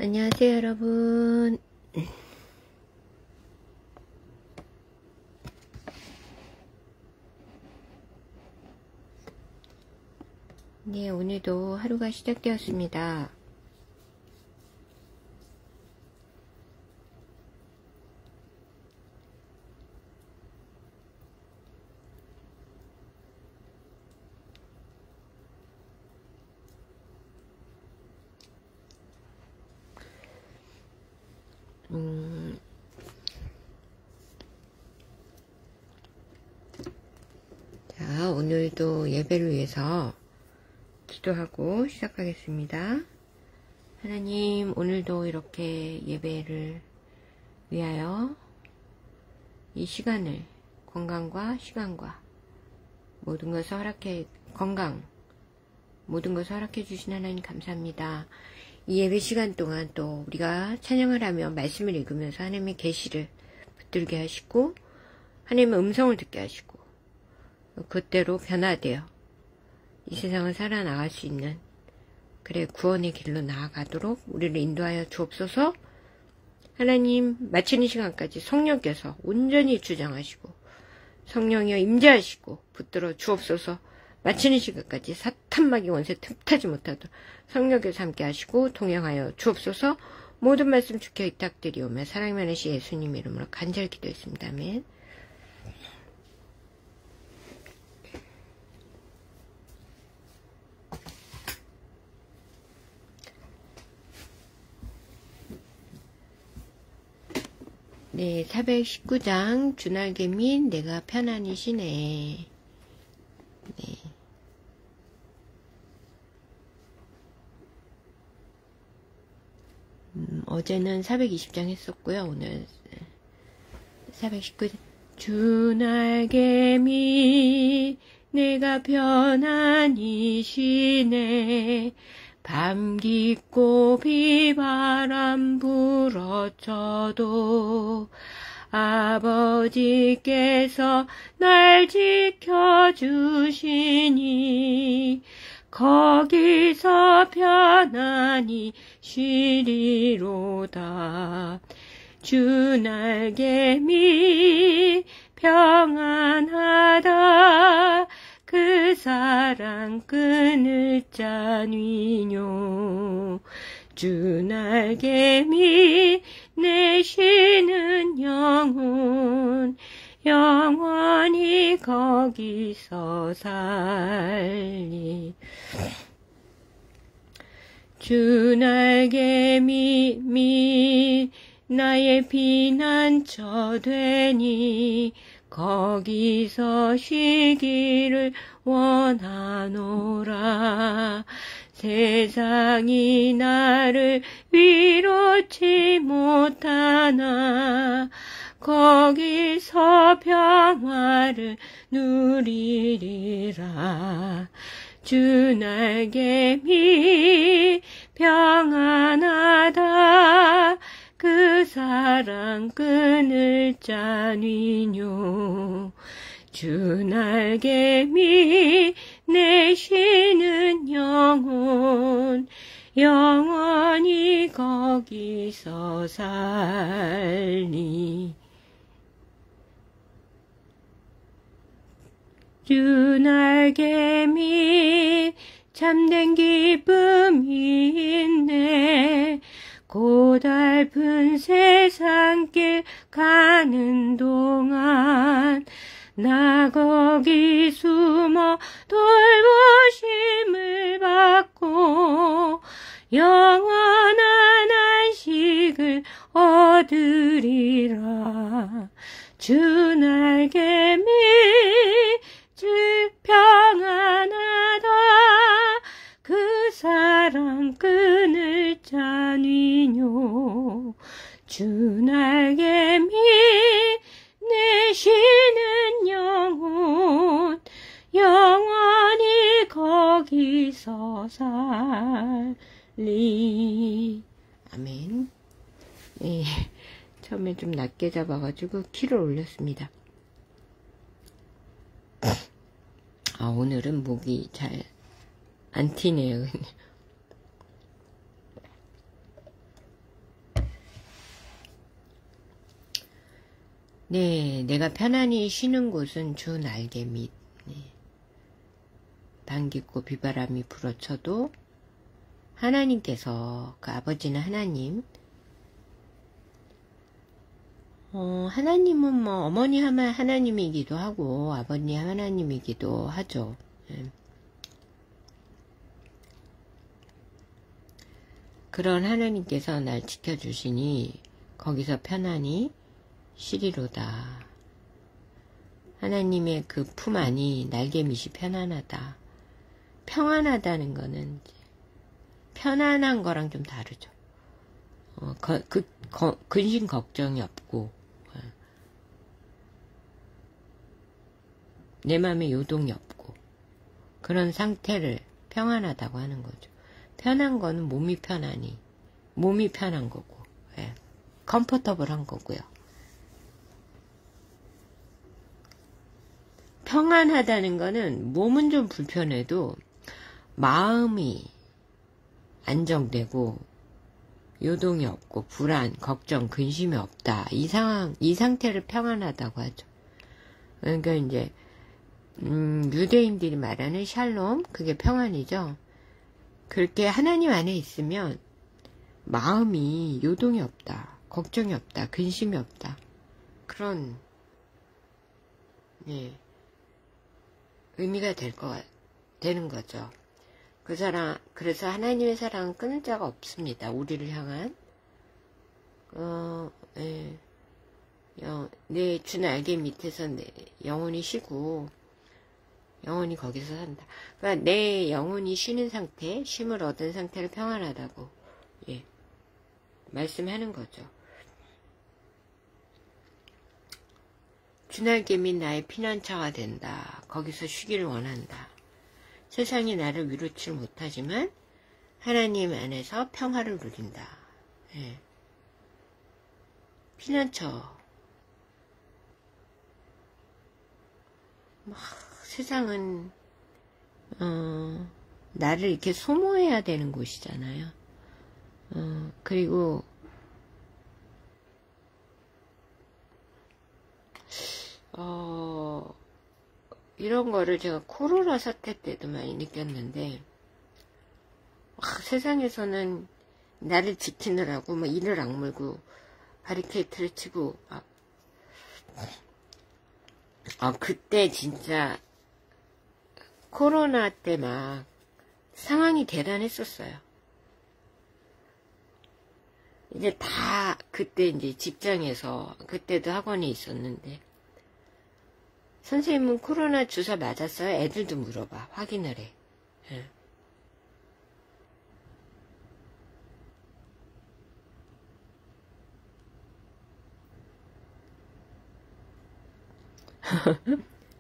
안녕하세요, 여러분. 네, 오늘도 하루가 시작되었습니다. 자, 오늘도 예배를 위해서 기도하고 시작하겠습니다. 하나님, 오늘도 이렇게 예배를 위하여 이 시간을, 건강과 시간과 모든 것을 모든 것을 허락해 주신 하나님 감사합니다. 이 예배 시간 동안 또 우리가 찬양을 하며 말씀을 읽으면서 하나님의 계시를 붙들게 하시고 하나님의 음성을 듣게 하시고 그때로 변화되어 이 세상을 살아나갈 수 있는 구원의 길로 나아가도록 우리를 인도하여 주옵소서. 하나님, 마치는 시간까지 성령께서 온전히 주장하시고 성령이여 임재하시고 붙들어 주옵소서. 마치는 시간까지 사탄마귀 원세 틈타지 못하도록 성령께서 함께 하시고 동행하여 주옵소서. 모든 말씀 주께 의탁드리오며 사랑이 많으신 예수님 이름으로 간절히 기도했습니다. 아멘. 네, 419장 주날개 및 내가 편안히 쉬네. 네. 어제는 420장 했었고요. 오늘 419장 주날개 및 내가 편안히 쉬네. 밤 깊고 비바람 불어쳐도 아버지께서 날 지켜주시니 거기서 편안히 쉬리로다. 주 날개 밑 평안하다. 그 사랑 끊을 자니뇨. 주 날개 밑 내 쉬는 영혼 영원히 거기서 살리. 주 날개 밑 나의 피난처 되니 거기서 쉬기를 원하노라. 세상이 나를 위로치 못하나 거기서 평화를 누리리라. 주 날개 밑 평안하다. 그 사랑 끊을 자니뇨. 주 날개 밑 내 쉬는 영혼 영원히 거기서 살리. 주 날개 밑 참된 기쁨이 있네. 고달픈 세상길 가는 동안 나 거기 숨어 돌보심을 받고 영원한 안식을 얻으리라. 주 날개 밑 주 평안하다. 그 사랑 끊을 자니뇨. 주 날개 밑 내 쉬는 영혼 영원히 거기서 살리. 아멘. 네, 처음에 좀 낮게 잡아가지고 키를 올렸습니다. 오늘은 목이 잘 안 튀네요. 네, 내가 편안히 쉬는 곳은 주 날개 밑. 네. 방귀고 비바람이 불어쳐도 하나님께서, 그 아버지는 하나님, 하나님은 뭐 어머니 하나님이기도 하고 아버님 하나님이기도 하죠. 예. 그런 하나님께서 날 지켜주시니 거기서 편안히 쉬리로다. 하나님의 그 품 안이 날개밑이 편안하다. 평안하다는 거는 편안한 거랑 좀 다르죠. 근심 걱정이 없고 내 마음에 요동이 없고 그런 상태를 평안하다고 하는 거죠. 편한 거는 몸이 편한 거고, 예. 컴포터블한 거고요. 평안하다는 거는 몸은 좀 불편해도 마음이 안정되고 요동이 없고 불안, 걱정, 근심이 없다. 이 상태를 평안하다고 하죠. 그러니까 이제 유대인들이 말하는 샬롬, 그게 평안이죠. 그렇게 하나님 안에 있으면 마음이 요동이 없다, 걱정이 없다, 근심이 없다. 그런 예, 의미가 되는 거죠. 그래서 하나님의 사랑은 끊을 자가 없습니다. 우리를 향한 예. 내 주 날개 밑에서 영혼이 쉬고 영혼이 거기서 산다. 그러니까 내 영혼이 쉬는 상태, 쉼을 얻은 상태를 평안하다고 예, 말씀하는 거죠. 주날개 및 나의 피난처가 된다. 거기서 쉬기를 원한다. 세상이 나를 위로치 못하지만 하나님 안에서 평화를 누린다. 예. 피난처. 세상은 나를 이렇게 소모해야 되는 곳이잖아요. 그리고 이런 거를 제가 코로나 사태 때도 많이 느꼈는데 세상에서는 나를 지키느라고 막 이를 악물고 바리케이트를 치고 그때 진짜 코로나 때 막 상황이 대단했었어요. 이제 다 그때 이제 직장에서 그때도 학원에 있었는데 선생님은 코로나 주사 맞았어요? 애들도 물어봐. 확인을 해. 예.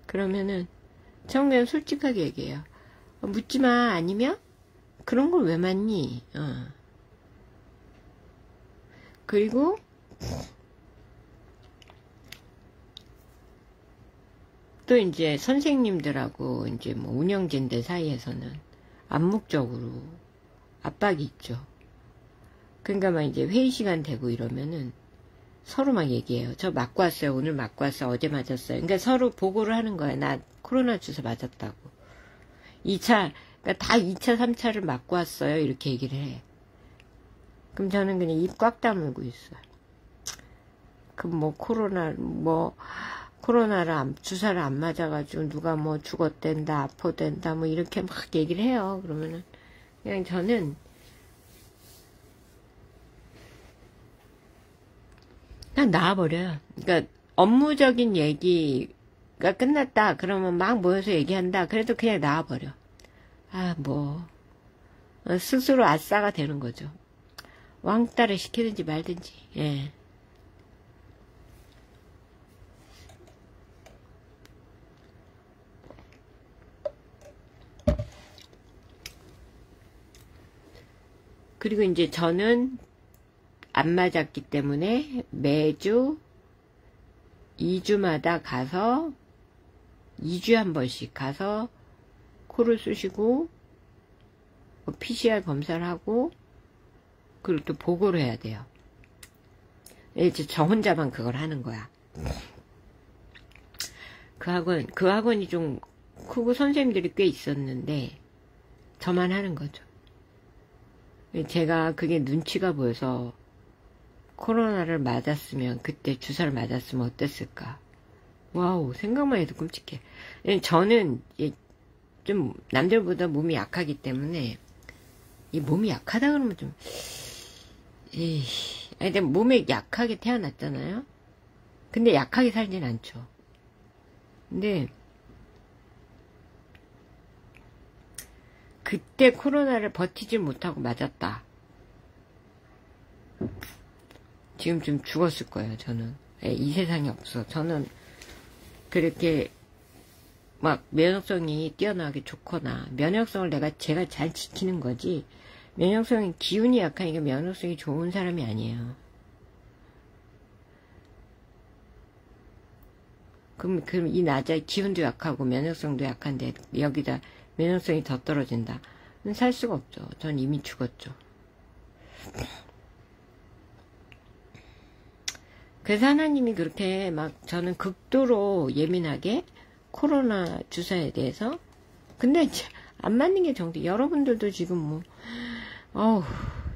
그러면은 처음에 솔직하게 얘기해요. 묻지마. 아니면 그런 걸 왜 맞니? 그리고 또 이제 선생님들하고 이제 뭐 운영진들 사이에서는 암묵적으로 압박이 있죠. 그러니까 막 이제 회의 시간 되고 이러면은 서로 막 얘기해요. 저 맞고 왔어요. 오늘 맞고 왔어요. 어제 맞았어요. 그러니까 서로 보고를 하는 거야. 나 코로나 주사 맞았다고. 2차, 그러니까 다 2차, 3차를 맞고 왔어요. 이렇게 얘기를 해. 그럼 저는 그냥 입 꽉 다물고 있어요. 그럼 뭐 코로나를 주사를 안 맞아가지고 누가 뭐 죽었댄다, 아포된다, 뭐 이렇게 막 얘기를 해요. 그러면은 그냥 저는 그냥 나와버려요. 그러니까 업무적인 얘기가 끝났다. 그러면 막 모여서 얘기한다. 그래도 그냥 나와버려. 스스로 아싸가 되는 거죠. 왕따를 시키든지 말든지. 예. 그리고 이제 저는 안 맞았기 때문에 매주 2주마다 가서 2주에 한 번씩 가서 코를 쑤시고 PCR 검사를 하고 그리고 또 보고를 해야 돼요. 이제 저 혼자만 그걸 하는 거야. 그 학원이 좀 크고 선생님들이 꽤 있었는데, 저만 하는 거죠. 제가 그게 눈치가 보여서, 코로나를 맞았으면, 그때 주사를 맞았으면 어땠을까. 와우, 생각만 해도 끔찍해. 저는 좀 남들보다 몸이 약하기 때문에, 이 몸이 약하다 그러면 좀, 근데 몸에 약하게 태어났잖아요? 근데 약하게 살진 않죠. 근데, 그때 코로나를 버티질 못하고 맞았다. 지금 좀 죽었을 거예요, 저는. 이 세상에 없어. 저는 그렇게 막 면역성이 뛰어나게 좋거나 면역성을 제가 잘 지키는 거지, 면역성이 기운이 약하니까 면역성이 좋은 사람이 아니에요. 그럼 이 낮에 기운도 약하고 면역성도 약한데 여기다 면역성이 더 떨어진다. 살 수가 없죠. 전 이미 죽었죠. 그래서 하나님이 그렇게 막 저는 극도로 예민하게 코로나 주사에 대해서, 근데 안 맞는 게 정도. 여러분들도 지금 뭐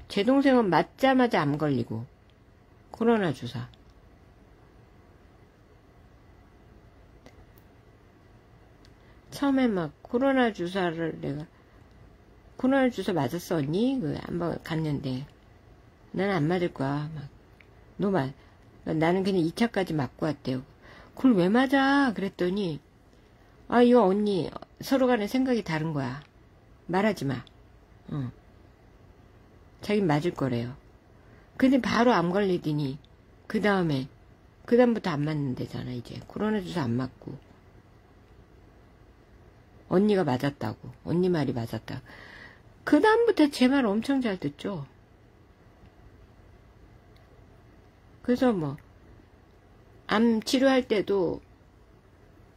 제 동생은 맞자마자 암 걸리고 코로나 주사. 처음에 막 코로나 주사를 내가 코로나 주사 맞았어 언니? 한번 갔는데 나는 안 맞을 거야. 막 너 나는 그냥 2차까지 맞고 왔대요. 그걸 왜 맞아? 그랬더니 이거 언니 서로 간에 생각이 다른 거야. 말하지 마. 자긴 맞을 거래요. 근데 바로 암 걸리더니 그다음부터 안 맞는 데잖아. 이제 코로나 주사 안 맞고 언니가 맞았다고, 언니 말이 맞았다. 그 다음부터 제 말 엄청 잘 듣죠. 그래서 암 치료할 때도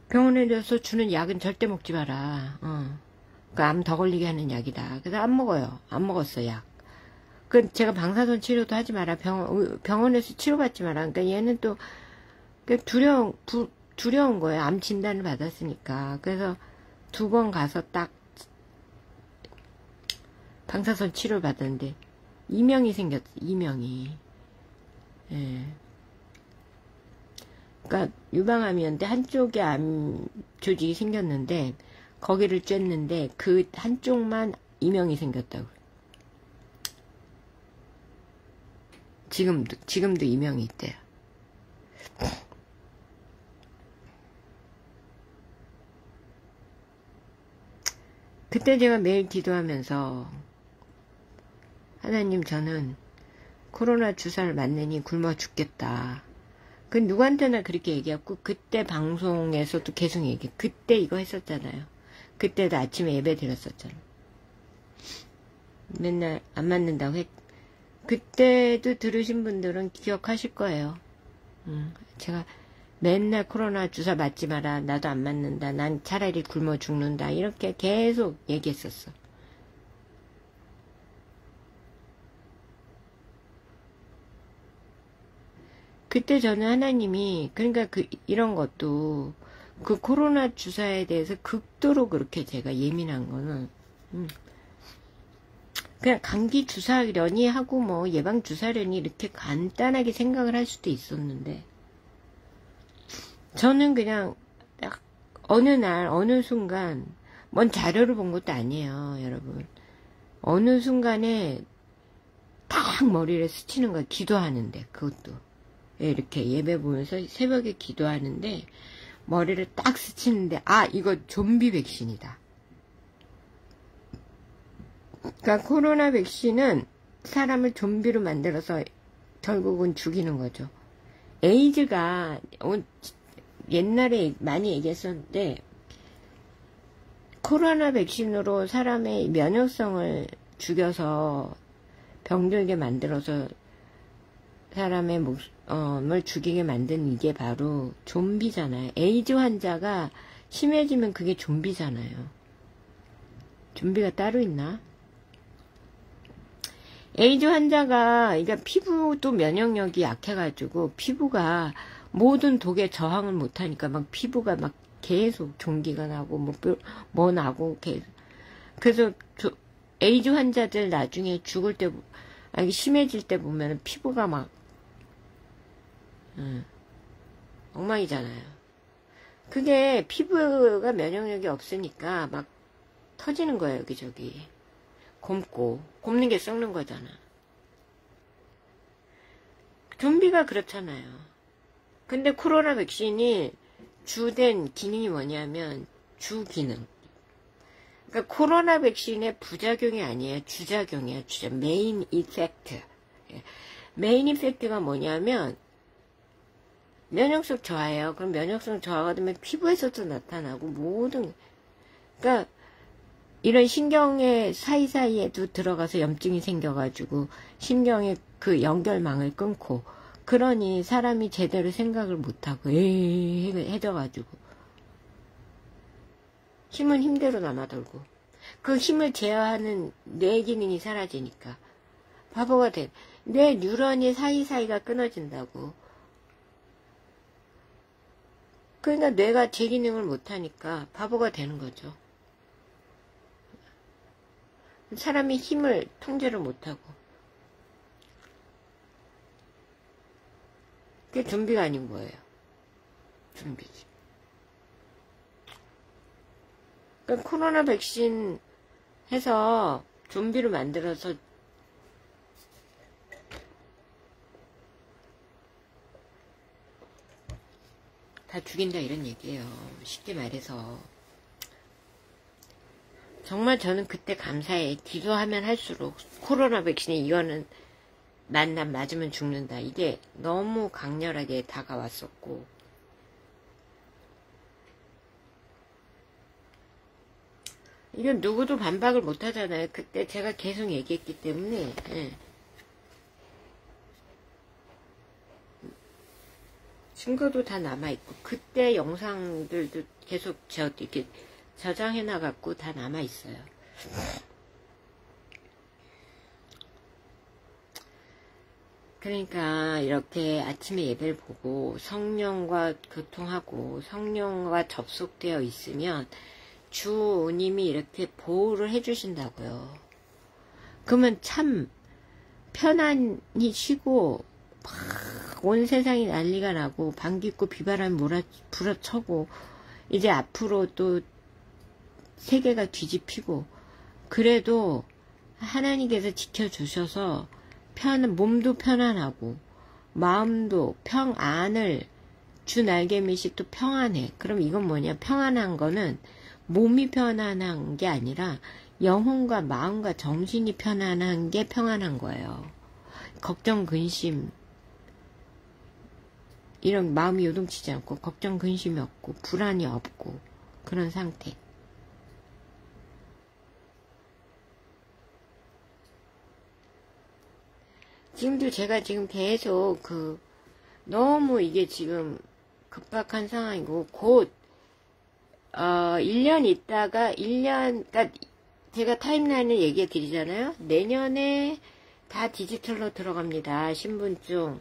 병원에 가서 주는 약은 절대 먹지 마라. 그 암 더 걸리게 하는 약이다. 그래서 안 먹어요. 안 먹었어, 약. 제가 방사선 치료도 하지 마라. 병원에서 치료받지 마라. 그러니까 얘는 또 두려운 거예요. 암 진단을 받았으니까. 그래서 2번 가서 딱 방사선 치료를 받았는데 이명이 생겼어. 이명이. 예. 그러니까 유방암이었는데 한쪽에 암 조직이 생겼는데 거기를 쬐는데 그 한쪽만 이명이 생겼다고. 지금도 이명이 있대요. 그때 제가 매일 기도하면서 하나님, 저는 코로나 주사를 맞느니 굶어 죽겠다. 그 누구한테나 그렇게 얘기했고, 그때 방송에서도 계속 그때 이거 했었잖아요. 그때도 아침에 예배 드렸었잖아. 맨날 안 맞는다고 그때도 들으신 분들은 기억하실 거예요. 제가 맨날 코로나 주사 맞지 마라. 나도 안 맞는다. 난 차라리 굶어 죽는다. 이렇게 계속 얘기했었어. 그때 저는 하나님이, 그러니까 이런 것도, 그 코로나 주사에 대해서 극도로 그렇게 제가 예민한 거는, 그냥 감기 주사려니 하고 예방 주사려니 이렇게 간단하게 생각을 할 수도 있었는데, 저는 그냥 딱 어느 날 어느 순간, 뭔 자료를 본 것도 아니에요, 여러분. 어느 순간에 딱 머리를 스치는 거야. 기도하는데, 그것도 이렇게 예배 보면서 새벽에 기도하는데 머리를 딱 스치는데, 이거 좀비 백신이다. 그러니까 코로나 백신은 사람을 좀비로 만들어서 결국은 죽이는 거죠. 에이즈가 옛날에 많이 얘기했었는데, 코로나 백신으로 사람의 면역성을 죽여서 병들게 만들어서 사람의 몸을 죽이게 만든 이게 바로 좀비잖아요. 에이즈 환자가 심해지면 그게 좀비잖아요. 좀비가 따로 있나? 에이즈 환자가, 그러니까 피부도 면역력이 약해가지고 피부가 모든 독에 저항을 못하니까 막 피부가 막 계속 종기가 나고 뭐 나고 계속. 그래서 에이즈 환자들 나중에 죽을 때 아니 심해질 때 보면 피부가 막 엉망이잖아요. 그게 피부가 면역력이 없으니까 막 터지는 거예요, 여기저기. 곰는 게 썩는 거잖아. 좀비가 그렇잖아요. 근데 코로나 백신이 주된 기능이 뭐냐면 주기능. 그러니까 코로나 백신의 부작용이 아니에요. 주작용이에요. 메인 이펙트. 메인 이펙트가 뭐냐면 면역력 저하예요. 그럼 면역력 저하가 되면 피부에서도 나타나고 모든 그러니까 이런 신경의 사이사이에도 들어가서 염증이 생겨가지고 신경의 그 연결망을 끊고 그러니 사람이 제대로 생각을 못하고 해져가지고 힘은 힘대로 남아돌고 그 힘을 제어하는 뇌 기능이 사라지니까 바보가 돼. 뇌 뉴런이 사이사이가 끊어진다고. 그러니까 뇌가 제 기능을 못하니까 바보가 되는 거죠. 사람이 힘을 통제를 못하고. 그게 좀비가 아닌 거예요. 좀비지. 그러니까 코로나 백신 해서 좀비를 만들어서 다 죽인다 이런 얘기예요. 쉽게 말해서. 정말 저는 그때 감사해. 기도하면 할수록 코로나 백신이 이거는 맞으면 죽는다. 이게 너무 강렬하게 다가왔었고 이건 누구도 반박을 못 하잖아요. 그때 제가 계속 얘기했기 때문에. 예. 증거도 다 남아있고 그때 영상들도 계속 이렇게 저장해놔갖고 다 남아있어요. 그러니까 이렇게 아침에 예배를 보고 성령과 교통하고 성령과 접속되어 있으면 주님이 이렇게 보호를 해주신다고요. 그러면 참 편안히 쉬고 막 온 세상이 난리가 나고 방귀고 비바람이 불어쳐고 이제 앞으로 또 세계가 뒤집히고 그래도 하나님께서 지켜주셔서 몸도 편안하고 마음도 평안을 주 날개미시 또 평안해. 그럼 이건 뭐냐? 평안한 거는 몸이 편안한 게 아니라 영혼과 마음과 정신이 편안한 게 평안한 거예요. 걱정, 근심 이런 마음이 요동치지 않고 걱정, 근심이 없고 불안이 없고 그런 상태. 지금도 제가 지금 계속 너무 이게 지금 급박한 상황이고 곧 1년 있다가 1년 그러니까 제가 타임라인을 얘기해 드리잖아요. 내년에 다 디지털로 들어갑니다. 신분증.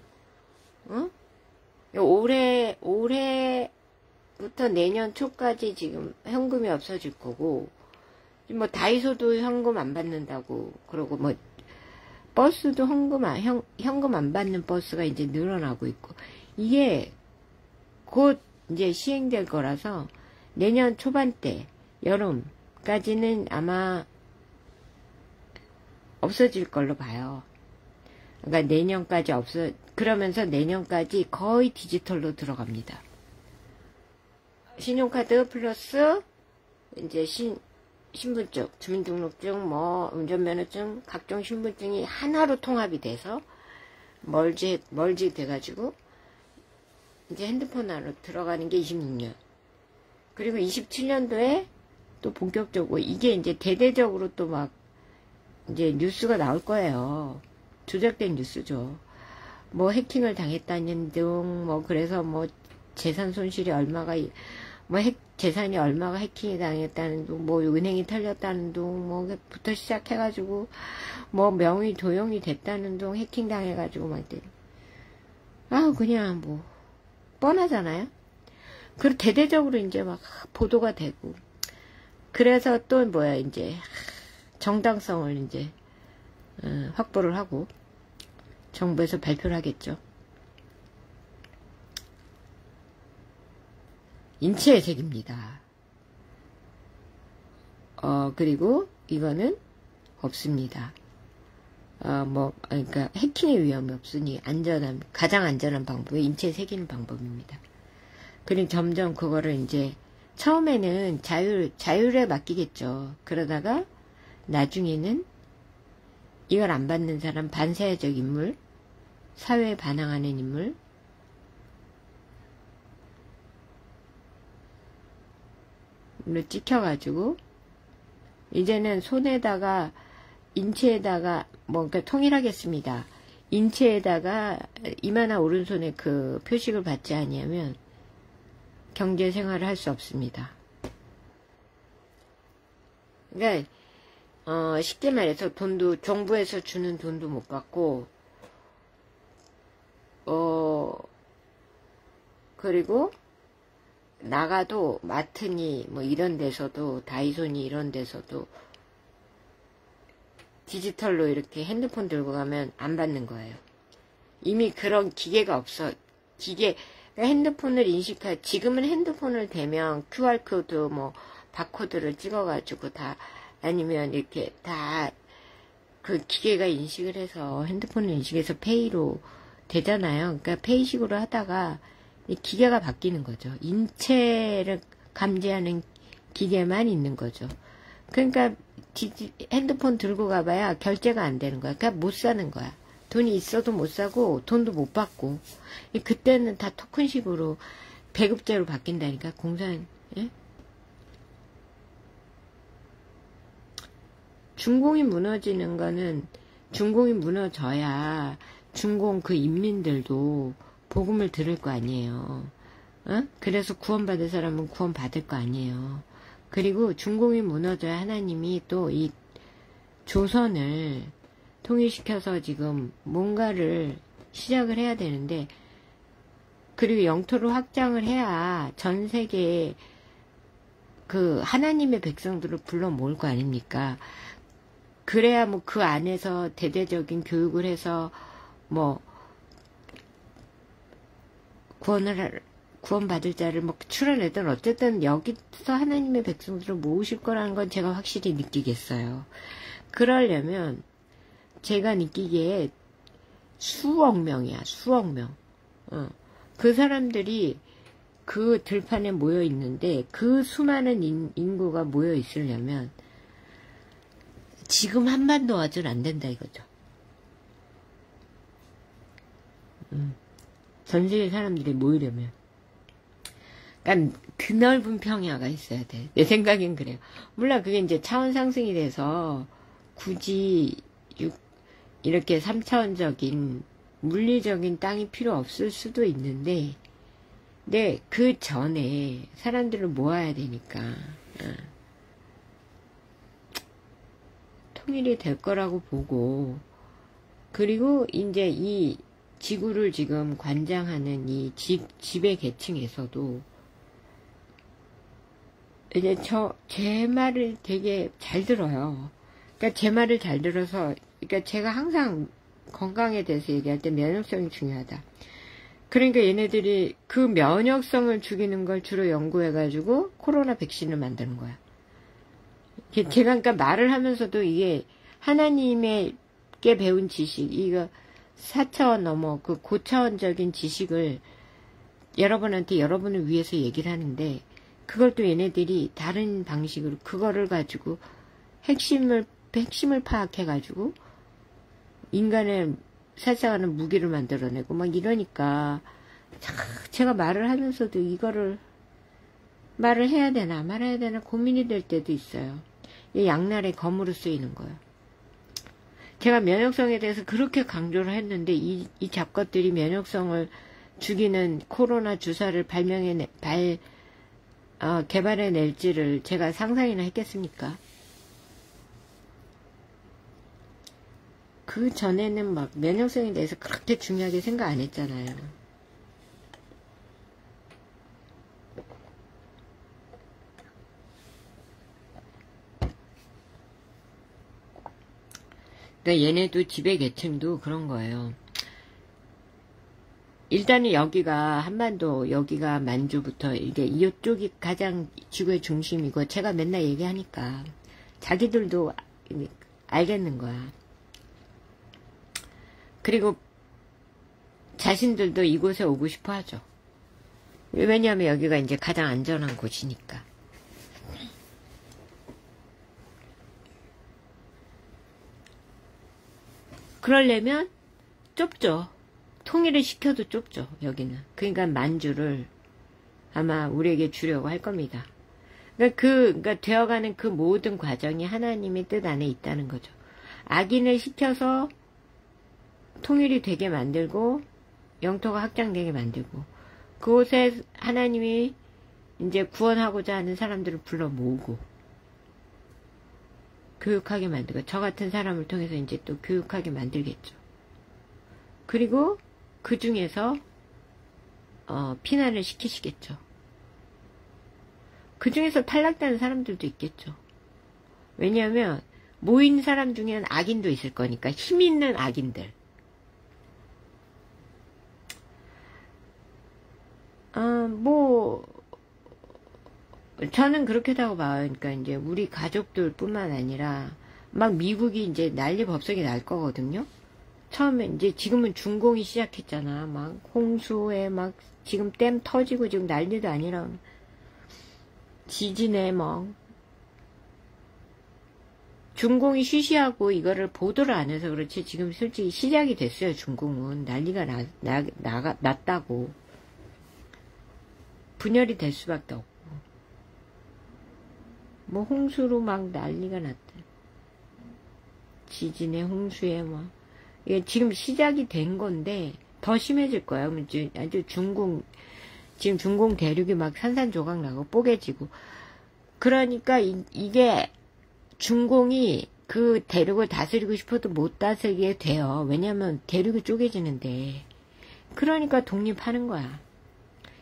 올해부터 내년 초까지 지금 현금이 없어질 거고, 뭐 다이소도 현금 안 받는다고 그러고 뭐 버스도 현금 안 받는 버스가 이제 늘어나고 있고 이게 곧 이제 시행될 거라서 내년 초반때 여름까지는 아마 없어질 걸로 봐요. 그러니까 내년까지 그러면서 내년까지 거의 디지털로 들어갑니다. 신용카드 플러스 이제 신분증, 주민등록증, 뭐 운전면허증, 각종 신분증이 하나로 통합이 돼서 멀지 돼가지고 이제 핸드폰 안으로 들어가는 게 26년. 그리고 27년도에 또 본격적으로 이게 이제 대대적으로 또 막 이제 뉴스가 나올 거예요. 조작된 뉴스죠. 뭐 해킹을 당했다는 등, 뭐 그래서 뭐 재산 손실이 얼마가, 뭐 재산이 얼마가 해킹이 당했다는 등, 뭐 은행이 털렸다는 등, 뭐부터 시작해가지고 뭐 명의 도용이 됐다는 등, 해킹 당해가지고 막 그냥 뭐 뻔하잖아요. 그리고 대대적으로 이제 막 보도가 되고, 그래서 또 뭐야, 이제, 정당성을 이제, 확보를 하고, 정부에서 발표를 하겠죠. 인체해색입니다. 그리고 이거는 없습니다. 그러니까 해킹의 위험이 없으니 가장 안전한 방법이 인체에 새기는 방법입니다. 그리고 점점 그거를 이제, 처음에는 자율에 맡기겠죠. 그러다가, 나중에는 이걸 안 받는 사람, 반사회적 인물, 사회에 반항하는 인물, 로 찍혀가지고, 이제는 손에다가, 인체에다가, 그러니까 통일하겠습니다. 인체에다가 이마나 오른손에 그 표식을 받지 아니하면 경제 생활을 할 수 없습니다. 그러니까 쉽게 말해서 돈도 정부에서 주는 돈도 못 받고 그리고 나가도 마트니 뭐 이런 데서도 다이소니 이런 데서도 디지털로 이렇게 핸드폰 들고 가면 안 받는 거예요. 이미 그런 기계가 없어. 핸드폰을 지금은 핸드폰을 대면 QR코드 뭐 바코드를 찍어가지고 아니면 이렇게 그 기계가 인식을 해서 핸드폰을 인식해서 페이로 되잖아요. 그러니까 페이식으로 하다가 이 기계가 바뀌는 거죠. 인체를 감지하는 기계만 있는 거죠. 그러니까 핸드폰 들고 가봐야 결제가 안 되는 거야. 그러니까 못 사는 거야. 돈이 있어도 못 사고 돈도 못 받고. 그때는 다 토큰식으로 배급제로 바뀐다니까. 예? 중공이 무너지는 거는 중공이 무너져야 중공 그 인민들도 복음을 들을 거 아니에요. 그래서 구원받을 사람은 구원받을 거 아니에요. 그리고 중공이 무너져야 하나님이 또 이 조선을 통일시켜서 지금 뭔가를 시작을 해야 되는데, 그리고 영토를 확장을 해야 전 세계에 그 하나님의 백성들을 불러 모을 거 아닙니까? 그래야 뭐 그 안에서 대대적인 교육을 해서 뭐 구원받을 자를 뭐 출원하든 어쨌든 여기서 하나님의 백성들을 모으실 거라는 건 제가 확실히 느끼겠어요. 그러려면 제가 느끼기에 수억 명이야, 수억 명. 그 사람들이 그 들판에 모여 있는데 그 수많은 인구가 모여 있으려면 지금 한반도 와줘는 안 된다 이거죠. 전 세계 사람들이 모이려면. 그러니까 드넓은 평야가 있어야 돼. 내 생각엔 그래요. 물론 그게 이제 차원 상승이 돼서 굳이 이렇게 3차원적인 물리적인 땅이 필요 없을 수도 있는데, 네, 그 전에 사람들을 모아야 되니까 통일이 될 거라고 보고, 그리고 이제 이 지구를 지금 관장하는 이 지배 계층에서도 이제 제 말을 되게 잘 들어요. 그러니까 제 말을 잘 들어서, 그러니까 제가 항상 건강에 대해서 얘기할 때 면역성이 중요하다. 그러니까 얘네들이 그 면역성을 죽이는 걸 주로 연구해가지고 코로나 백신을 만드는 거야. 제가 그러니까 말을 하면서도 이게 하나님에게 배운 지식, 이거 4차원 넘어 그 고차원적인 지식을 여러분한테 여러분을 위해서 얘기를 하는데, 그걸 또 얘네들이 다른 방식으로 그거를 가지고 핵심을 파악해가지고 인간의 살상하는 무기를 만들어내고 막 이러니까 제가 말을 하면서도 이거를 말을 해야 되나 말아야 되나 고민이 될 때도 있어요. 양날의 검으로 쓰이는 거예요. 제가 면역성에 대해서 그렇게 강조를 했는데 이 잡것들이 면역성을 죽이는 코로나 주사를 개발해낼지를 제가 상상이나 했겠습니까? 그 전에는 막 면역성에 대해서 그렇게 중요하게 생각 안 했잖아요. 그러니까 얘네도 지배 계층도 그런 거예요. 일단은 여기가 한반도, 여기가 만주부터 이게 이쪽이 가장 지구의 중심이고, 제가 맨날 얘기하니까 자기들도 알겠는 거야. 그리고 자신들도 이곳에 오고 싶어 하죠. 왜냐하면 여기가 이제 가장 안전한 곳이니까. 그러려면 좁죠. 통일을 시켜도 좁죠, 여기는. 그러니까 만주를 아마 우리에게 주려고 할 겁니다. 그러니까 되어가는 그 모든 과정이 하나님의 뜻 안에 있다는 거죠. 악인을 시켜서 통일이 되게 만들고, 영토가 확장되게 만들고, 그곳에 하나님이 이제 구원하고자 하는 사람들을 불러 모으고, 교육하게 만들고, 저 같은 사람을 통해서 이제 또 교육하게 만들겠죠. 그리고 그 중에서 피난을 시키시겠죠. 그 중에서 탈락되는 사람들도 있겠죠. 왜냐하면 모인 사람 중에는 악인도 있을 거니까, 힘 있는 악인들. 저는 그렇게다고 봐요. 그러니까 이제 우리 가족들 뿐만 아니라 막 미국이 이제 난리 법석이 날 거거든요. 처음에 이제 지금은 준공이 시작했잖아. 막 홍수에 막 지금 댐 터지고 지금 난리도 아니라 지진에 막 준공이 쉬쉬하고 이거를 보도를 안 해서 그렇지 지금 솔직히 시작이 됐어요. 준공은 난리가 났다고. 분열이 될 수밖에 없고. 뭐 홍수로 막 난리가 났대. 지진에 홍수에 막 이게 지금 시작이 된 건데 더 심해질 거야. 아주 지금 중공 대륙이 막 산산조각 나고 뽀개지고. 그러니까 이게 중공이 그 대륙을 다스리고 싶어도 못 다스리게 돼요. 왜냐면 대륙이 쪼개지는데. 그러니까 독립하는 거야.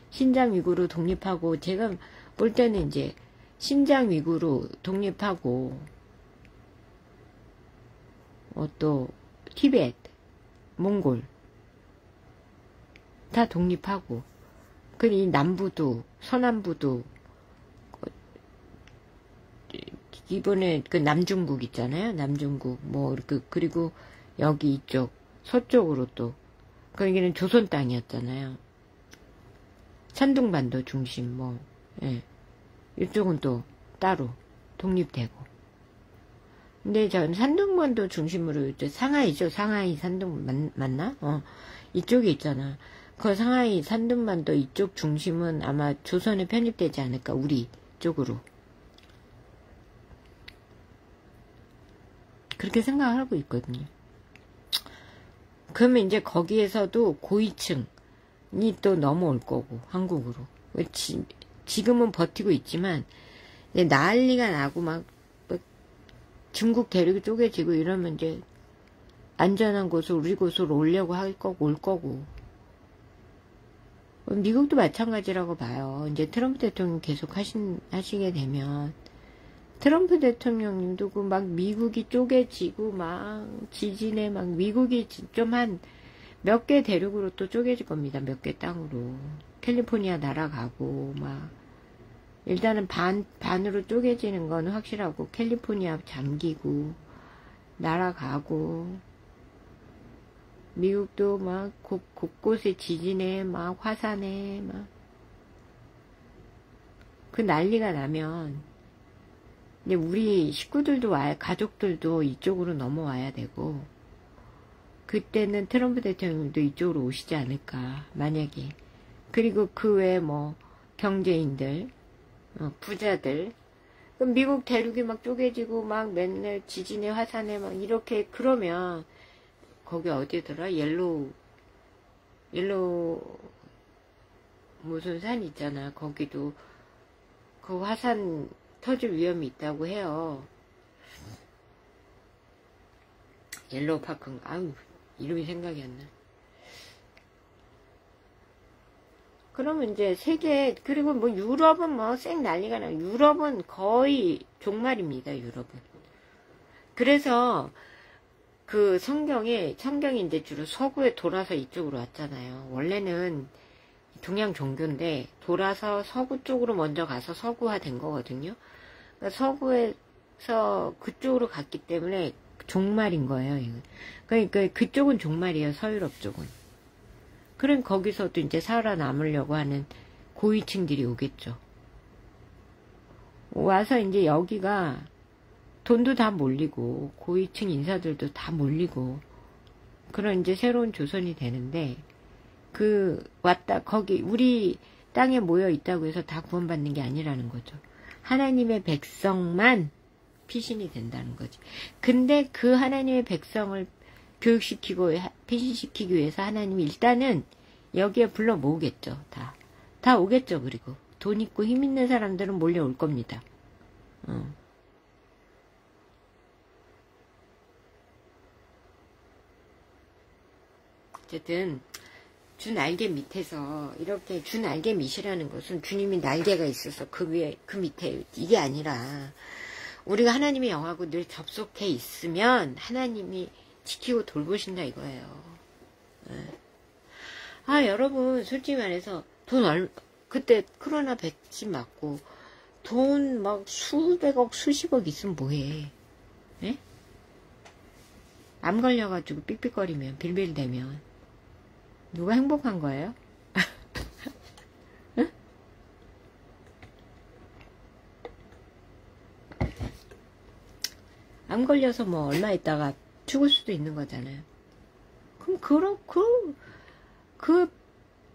신장 위구르 독립하고, 제가 볼 때는 이제 신장 위구르 독립하고, 또 티베트, 몽골 다 독립하고, 이 남부도 서남부도, 이번에 그 남중국 있잖아요. 남중국 그리고 여기 이쪽 서쪽으로 또 거기는 조선 땅이었잖아요. 산둥반도 중심 예. 이쪽은 또 따로 독립되고. 근데 전 산둥반도 중심으로 상하이죠. 상하이 산둥 맞나? 이쪽에 있잖아. 그 상하이 산둥반도 이쪽 중심은 아마 조선에 편입되지 않을까, 우리 쪽으로. 그렇게 생각하고 있거든요. 그러면 이제 거기에서도 고위층이 또 넘어올 거고, 한국으로. 지금은 버티고 있지만, 난리가 나고 막 중국 대륙이 쪼개지고 이러면 이제 안전한 곳으로, 우리 곳으로 오려고 올 거고. 미국도 마찬가지라고 봐요. 이제 트럼프 대통령 계속 하시게 되면, 트럼프 대통령님도 막 미국이 쪼개지고 막 지진에 막 미국이 좀 한 몇 개 대륙으로 또 쪼개질 겁니다. 몇 개 땅으로. 캘리포니아 날아가고 막 일단은 반으로 쪼개지는 건 확실하고, 캘리포니아 잠기고 날아가고, 미국도 막 곳곳에 지진에 막 화산에 막 그 난리가 나면 이제 우리 식구들도 가족들도 이쪽으로 넘어와야 되고, 그때는 트럼프 대통령도 이쪽으로 오시지 않을까, 만약에. 그리고 그 외에 경제인들, 부자들, 그럼 미국 대륙이 막 쪼개지고 막 맨날 지진에 화산에 막 이렇게, 그러면 거기 어디더라? 옐로우 무슨 산 있잖아. 거기도 그 화산 터질 위험이 있다고 해요. 옐로우 파크인가? 아유, 이름이 생각이 안 나. 그러면 이제 세계, 그리고 유럽은 쌩 난리가 나요. 유럽은 거의 종말입니다, 유럽은. 그래서 그 성경이 이제 주로 서구에 돌아서 이쪽으로 왔잖아요. 원래는 동양 종교인데 돌아서 서구 쪽으로 먼저 가서 서구화 된 거거든요. 그러니까 서구에서 그쪽으로 갔기 때문에 종말인 거예요. 이거. 그러니까 그쪽은 종말이에요. 서유럽 쪽은. 그럼 거기서도 이제 살아남으려고 하는 고위층들이 오겠죠. 와서 이제 여기가 돈도 다 몰리고 고위층 인사들도 다 몰리고 그런 이제 새로운 조선이 되는데 거기 우리 땅에 모여 있다고 해서 다 구원받는 게 아니라는 거죠. 하나님의 백성만 피신이 된다는 거지. 근데 그 하나님의 백성을 교육시키고 피신시키기 위해서 하나님이 일단은 여기에 불러 모으겠죠. 다 오겠죠. 그리고 돈 있고 힘 있는 사람들은 몰려올 겁니다. 어쨌든 주 날개 밑에서 이렇게 주 날개 밑이라는 것은 주님이 날개가 있어서 그 위에 그 밑에 이게 아니라 우리가 하나님의 영하고 늘 접속해 있으면 하나님이 지키고 돌보신다 이거예요. 여러분 솔직히 말해서 그때 코로나 백신 맞고 돈 막 수백억 수십억 있으면 뭐해? 예? 암 걸려가지고 삑삑거리면 빌빌대면 누가 행복한 거예요? 응? 암 걸려서 뭐 얼마 있다가 죽을 수도 있는 거잖아요. 그럼 그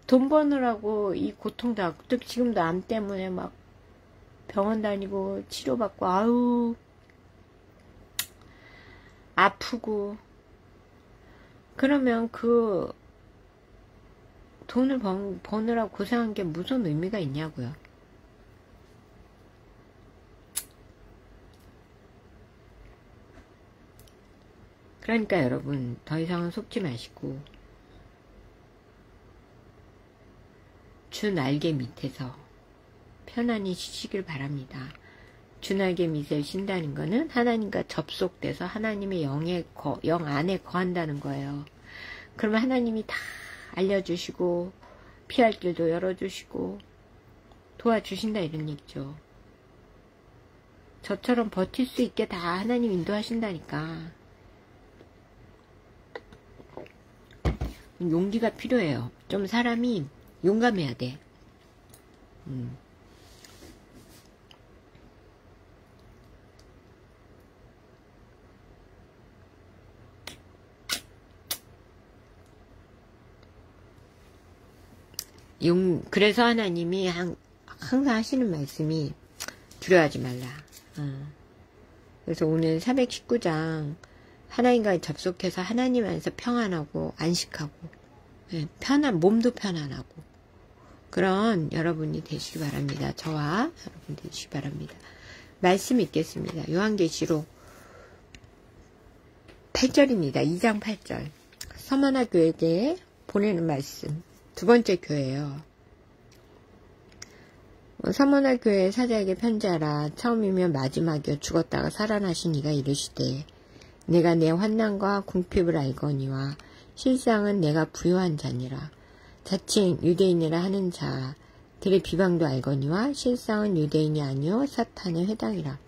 돈 버느라고 이 고통 다 지금도 암 때문에 막 병원 다니고 치료받고 아우 아프고 그러면 그 돈을 버느라고 고생한 게 무슨 의미가 있냐고요. 그러니까 여러분 더 이상은 속지 마시고 주 날개 밑에서 편안히 쉬시길 바랍니다. 주 날개 밑에 쉰다는 거는 하나님과 접속돼서 하나님의 영 안에 거한다는 거예요. 그러면 하나님이 다 알려주시고 피할 길도 열어주시고 도와주신다 이런 얘기죠. 저처럼 버틸 수 있게 다 하나님 인도하신다니까. 용기가 필요해요. 좀 사람이 용감해야 돼. 그래서 하나님이 항상 하시는 말씀이 두려워하지 말라. 그래서 오늘 419장 하나님과 접속해서 하나님 안에서 평안하고 안식하고 몸도 편안하고 그런 여러분이 되시기 바랍니다. 저와 여러분 되시기 바랍니다. 말씀 읽겠습니다. 요한계시록 8절입니다. 2장 8절. 서머나 교회에 보내는 말씀. 두 번째 교회예요. 서머나 교회 사자에게 편지하라. 처음이면 마지막이요 죽었다가 살아나신 이가 이르시되 내가 내 환난과 궁핍을 알거니와 실상은 내가 부요한 자니라. 자칭 유대인이라 하는 자들의 비방도 알거니와 실상은 유대인이 아니요 사탄의 회당이라.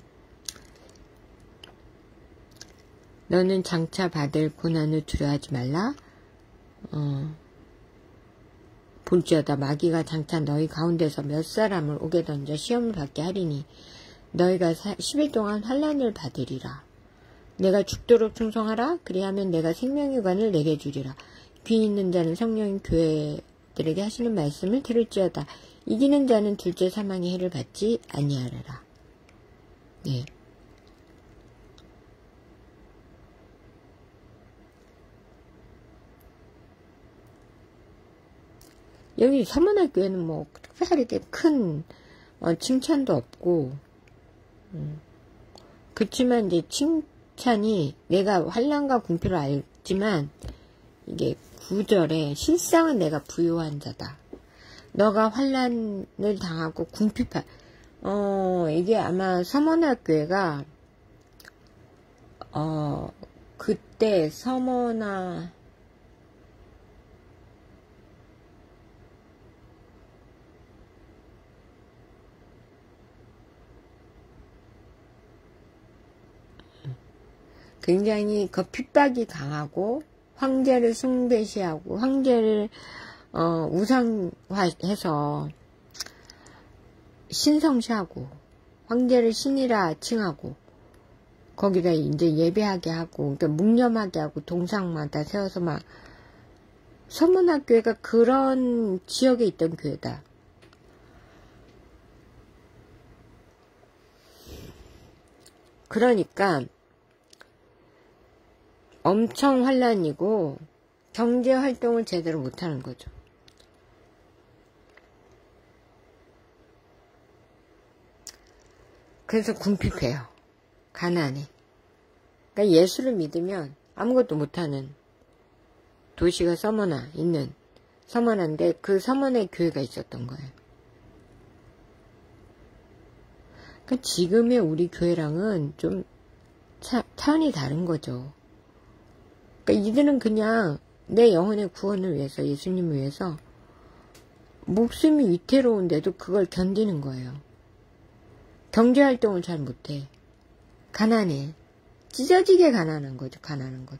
너는 장차 받을 고난을 두려워하지 말라. 볼지어다 마귀가 장차 너희 가운데서 몇 사람을 옥에 던져 시험을 받게 하리니 너희가 10일 동안 환난을 받으리라. 내가 죽도록 충성하라. 그리하면 내가 생명의 관을 내게 주리라. 귀 있는 자는 성령인 교회들에게 하시는 말씀을 들을지어다. 이기는 자는 둘째 사망의 해를 받지 아니하리라. 네. 여기 서문학교에는 뭐 특별하게 큰 칭찬도 없고 그렇지만 이제 칭찬이 내가 환난과 궁핍을 알지만 이게 9절에 실상은 내가 부요한 자다. 너가 환난을 당하고 궁핍한 이게 아마 서문학교가 그때 서머나 굉장히 그 핍박이 강하고 황제를 숭배시하고 황제를 우상화해서 신성시하고 황제를 신이라 칭하고 거기다 이제 예배하게 하고 그러니까 묵념하게 하고 동상마다 세워서 막 서문학교회가 그런 지역에 있던 교회다. 그러니까 엄청 환란이고 경제활동을 제대로 못하는 거죠. 그래서 궁핍해요. 가난해. 그러니까 예수를 믿으면 아무것도 못하는 도시가 서머나 있는 서머나인데 그 서머나에 교회가 있었던 거예요. 그러니까 지금의 우리 교회랑은 좀 차원이 다른 거죠. 그러니까 이들은 그냥 내 영혼의 구원을 위해서 예수님을 위해서 목숨이 위태로운데도 그걸 견디는 거예요. 경제활동을 잘 못해. 가난해. 찢어지게 가난한 거죠. 가난한 것도.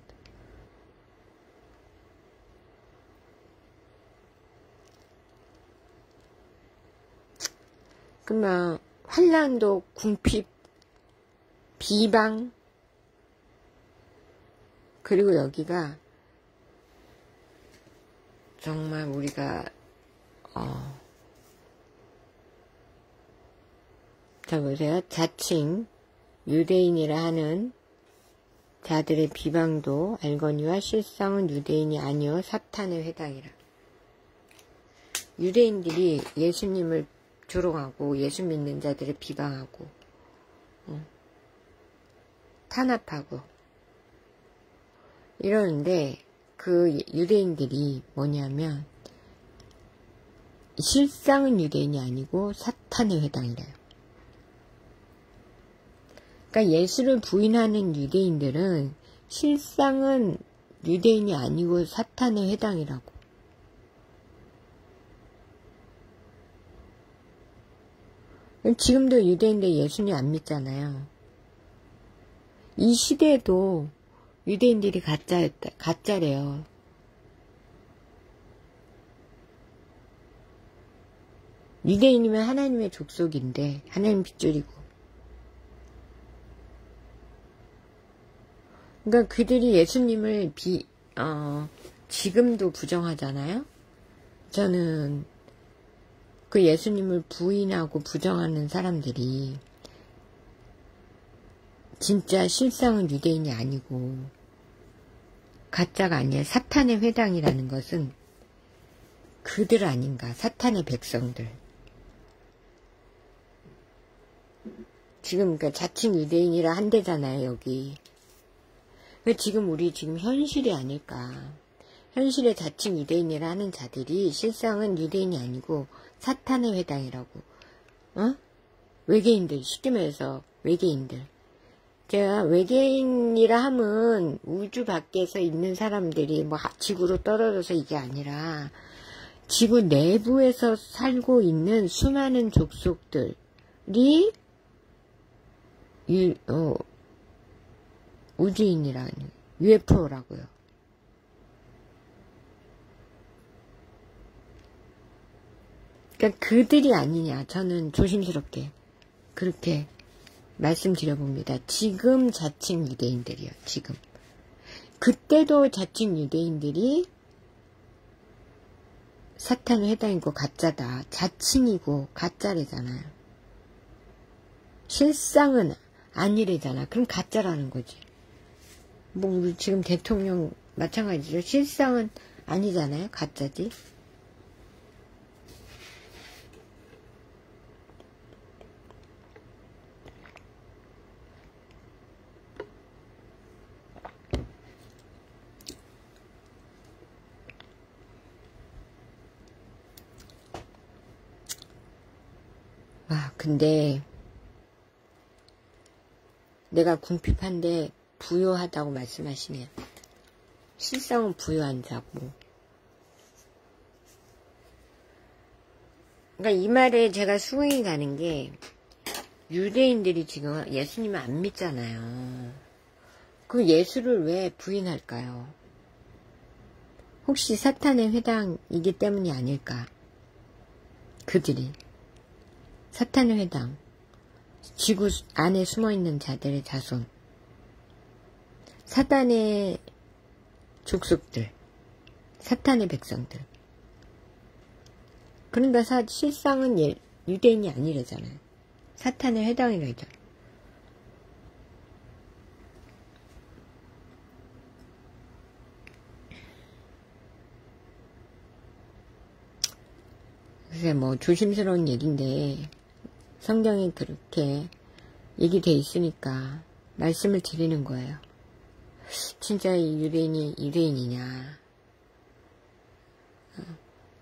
그러면 환란도 궁핍, 비방, 그리고 여기가 정말 우리가 자 보세요. 자칭 유대인이라 하는 자들의 비방도 알거니와 실상은 유대인이 아니요 사탄의 회당이라. 유대인들이 예수님을 조롱하고 예수 믿는 자들을 비방하고 탄압하고 이러는데 그 유대인들이 뭐냐면 실상은 유대인이 아니고 사탄의 회당이래요. 그러니까 예수를 부인하는 유대인들은 실상은 유대인이 아니고 사탄의 회당이라고. 지금도 유대인들 예수님 안 믿잖아요. 이 시대에도 유대인들이 가짜래요. 유대인이면 하나님의 족속인데 하나님 핏줄이고. 그러니까 그들이 예수님을 지금도 부정하잖아요. 저는 그 예수님을 부인하고 부정하는 사람들이 진짜 실상은 유대인이 아니고 가짜가 아니라 사탄의 회당이라는 것은 그들 아닌가. 사탄의 백성들. 지금 그러니까 자칭 유대인이라 한대잖아요. 여기. 지금 우리 지금 현실이 아닐까. 현실에 자칭 유대인이라 하는 자들이 실상은 유대인이 아니고 사탄의 회당이라고. 외계인들. 쉽게 말해서 외계인들. 제가 외계인이라 하면 우주 밖에서 있는 사람들이 뭐 지구로 떨어져서 이게 아니라 지구 내부에서 살고 있는 수많은 족속들이 우주인이라는 UFO라고요. 그러니까 그들이 아니냐. 저는 조심스럽게 그렇게 말씀드려봅니다. 지금 자칭 유대인들이요. 지금. 그때도 자칭 유대인들이 사탄의 회당이고 가짜다. 자칭이고 가짜래잖아요. 실상은 아니래잖아. 그럼 가짜라는 거지. 뭐 우리 지금 대통령 마찬가지죠. 실상은 아니잖아요. 가짜지. 근데 내가 궁핍한데 부요하다고 말씀하시면 실상은 부요한 자고. 그러니까 이 말에 제가 수긍이 가는 게 유대인들이 지금 예수님을 안 믿잖아요. 그 예수를 왜 부인할까요? 혹시 사탄의 회당이기 때문이 아닐까? 그들이 사탄의 회당, 지구 안에 숨어있는 자들의 자손, 사탄의 족속들, 사탄의 백성들. 그러니까 실상은 유대인이 아니래잖아요. 사탄의 회당이래죠. 글쎄 뭐 조심스러운 얘기인데 성경에 그렇게 얘기돼 있으니까 말씀을 드리는 거예요. 진짜 이 유대인이 유대인이냐.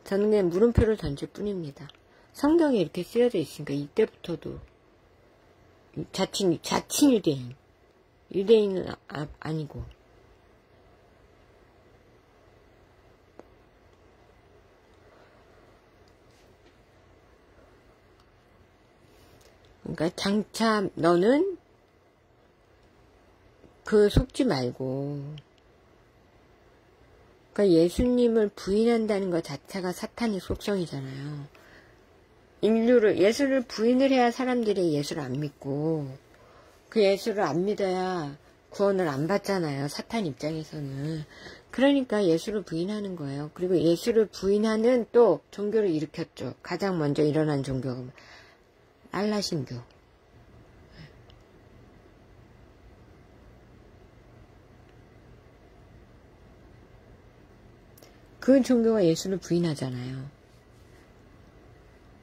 저는 그냥 물음표를 던질 뿐입니다. 성경에 이렇게 쓰여져 있으니까 이때부터도 자칭 유대인, 유대인은 아니고. 그러니까 장차 너는 그 속지 말고, 그러니까 예수님을 부인한다는 것 자체가 사탄의 속성이잖아요. 예수를 부인을 해야 사람들이 예수를 안 믿고, 그 예수를 안 믿어야 구원을 안 받잖아요. 사탄 입장에서는. 그러니까 예수를 부인하는 거예요. 그리고 예수를 부인하는 또 종교를 일으켰죠. 가장 먼저 일어난 종교가 알라신교. 그 종교가 예수를 부인하잖아요.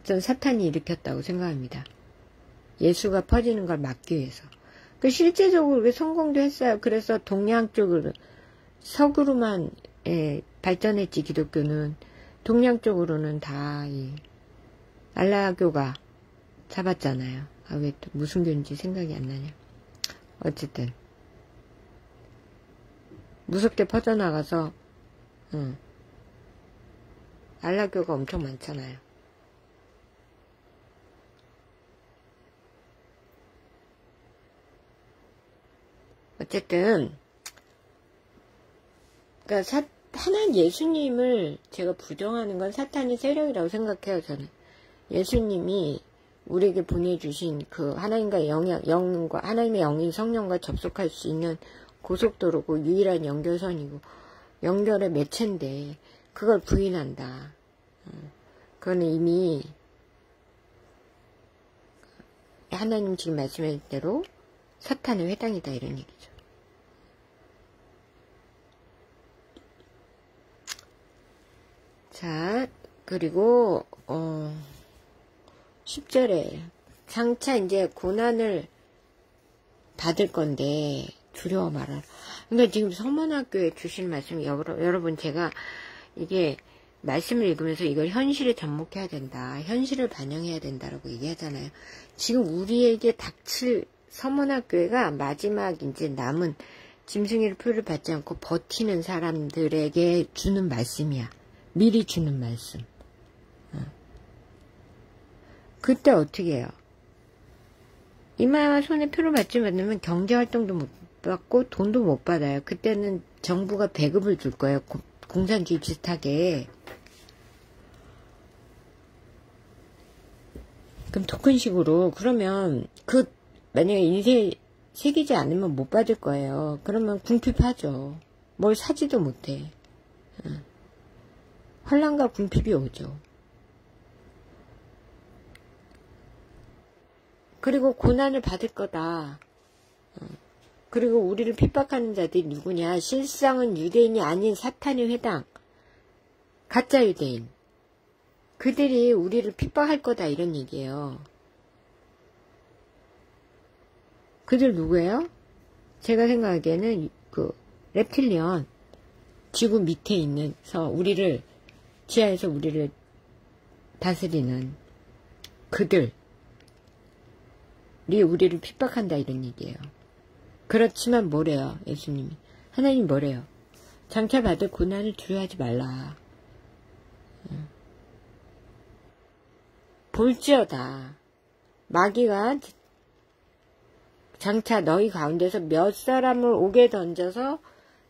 전 사탄이 일으켰다고 생각합니다. 예수가 퍼지는 걸 막기 위해서. 실제적으로 성공도 했어요. 그래서 동양 쪽으로, 서구로만 발전했지, 기독교는. 동양 쪽으로는 다 알라교가 잡았잖아요. 왜 또 무슨 교인지 생각이 안 나냐. 어쨌든 무섭게 퍼져나가서 알라교가 엄청 많잖아요. 어쨌든 그러니까 하나님 예수님을 제가 부정하는 건 사탄의 세력이라고 생각해요. 저는 예수님이 우리에게 보내주신 그 하나님과 영과 하나님의 영인 성령과 접속할 수 있는 고속도로고 유일한 연결선이고 연결의 매체인데 그걸 부인한다. 그거는 이미 하나님 지금 말씀하신 대로 사탄의 회당이다 이런 얘기죠. 자, 그리고 10절에 장차 이제 고난을 받을 건데 두려워 말아라. 그러니까 지금 서문학교에 주신 말씀, 여러분 제가 이게 말씀을 읽으면서 이걸 현실에 접목해야 된다. 현실을 반영해야 된다라고 얘기하잖아요. 지금 우리에게 닥칠 서문학교회가 마지막 이제 남은 짐승이를 표를 받지 않고 버티는 사람들에게 주는 말씀이야. 미리 주는 말씀. 그때 어떻게 해요? 이마와 손에 표를 받지 않으면 경제활동도 못 받고 돈도 못 받아요. 그때는 정부가 배급을 줄 거예요. 공산주의 비슷하게. 그럼 토큰식으로. 그러면 만약에 인쇄 새기지 않으면 못 받을 거예요. 그러면 궁핍하죠. 뭘 사지도 못해. 환란과 궁핍이 오죠. 그리고 고난을 받을 거다. 그리고 우리를 핍박하는 자들이 누구냐? 실상은 유대인이 아닌 사탄의 회당, 가짜 유대인. 그들이 우리를 핍박할 거다 이런 얘기예요. 그들 누구예요? 제가 생각하기에는 그 reptilian, 지구 밑에 있는서 우리를 지하에서 우리를 다스리는 그들이 우리를 핍박한다 이런 얘기예요. 그렇지만 뭐래요? 예수님이. 하나님 뭐래요? 장차 받을 고난을 두려워하지 말라. 볼지어다. 마귀가 장차 너희 가운데서 몇 사람을 옥에 던져서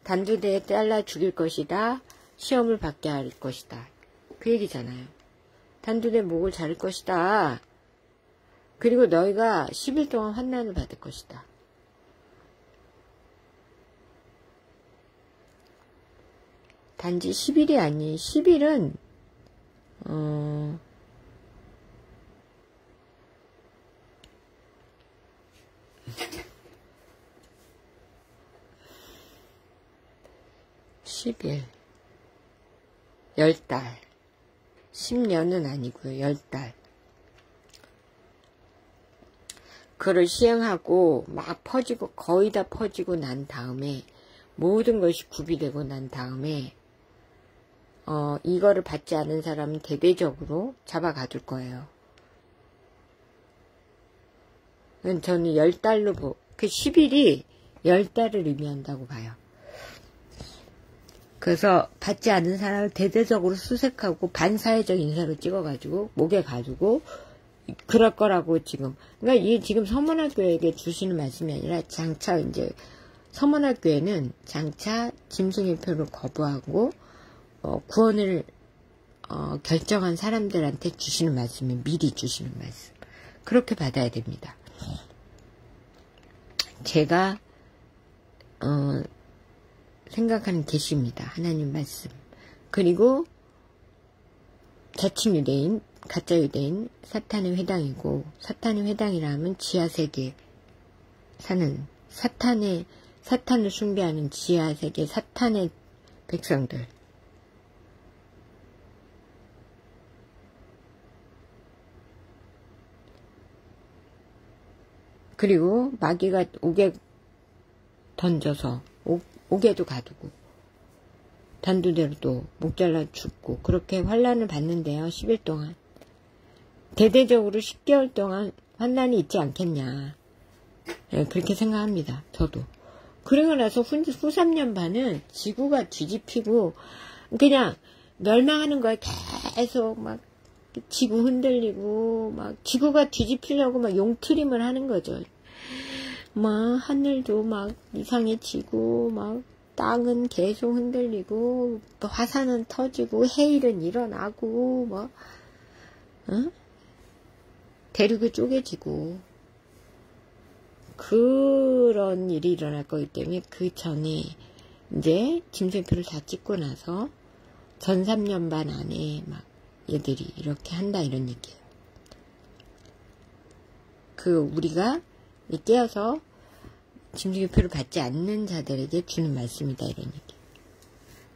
단두대에 잘라 죽일 것이다. 시험을 받게 할 것이다. 그 얘기잖아요. 단두대 목을 자를 것이다. 그리고 너희가 10일 동안 환난을 받을 것이다. 단지 10일이 아니 10일은 10일 10달 10년은 아니고요. 10달 그를 시행하고 막 퍼지고 거의 다 퍼지고 난 다음에 모든 것이 구비되고 난 다음에 이거를 받지 않은 사람은 대대적으로 잡아가둘 거예요. 저는 10달로 그 10일이 10달을 의미한다고 봐요. 그래서 받지 않은 사람을 대대적으로 수색하고 반사회적 인사로 찍어가지고 목에 가지고 그럴 거라고 지금. 그러니까 이게 지금 서문학교에게 주시는 말씀이 아니라 장차 이제 서문학교에는 장차 짐승의표를 거부하고 구원을 결정한 사람들한테 주시는 말씀이 미리 주시는 말씀. 그렇게 받아야 됩니다. 제가 생각하는 계시입니다. 하나님 말씀. 그리고 자칭 유대인, 가짜 유대인, 사탄의 회당이고, 사탄의 회당이라면 지하세계 사는 사탄을 숭배하는 지하세계 사탄의 백성들. 그리고 마귀가 옥에 던져서 옥에도 가두고 단두대로도 목 잘라 죽고 그렇게 환난을 받는데요. 10일 동안. 대대적으로 10개월 동안 환난이 있지 않겠냐. 네, 그렇게 생각합니다. 저도. 그러고 나서 후 3년 반은 지구가 뒤집히고 그냥 멸망하는 거에 계속 막 지구 흔들리고 막 지구가 뒤집히려고 막 용트림을 하는 거죠. 막 하늘도 막 이상해지고 막 땅은 계속 흔들리고 화산은 터지고 해일은 일어나고 막 대륙이 쪼개지고 그런 일이 일어날 거기 때문에 그 전에 이제 짐승표를 다 찍고 나서 전 3년 반 안에 막 얘들이 이렇게 한다 이런 얘기예요. 우리가 깨어서 짐승표를 받지 않는 자들에게 주는 말씀이다 이런 얘기.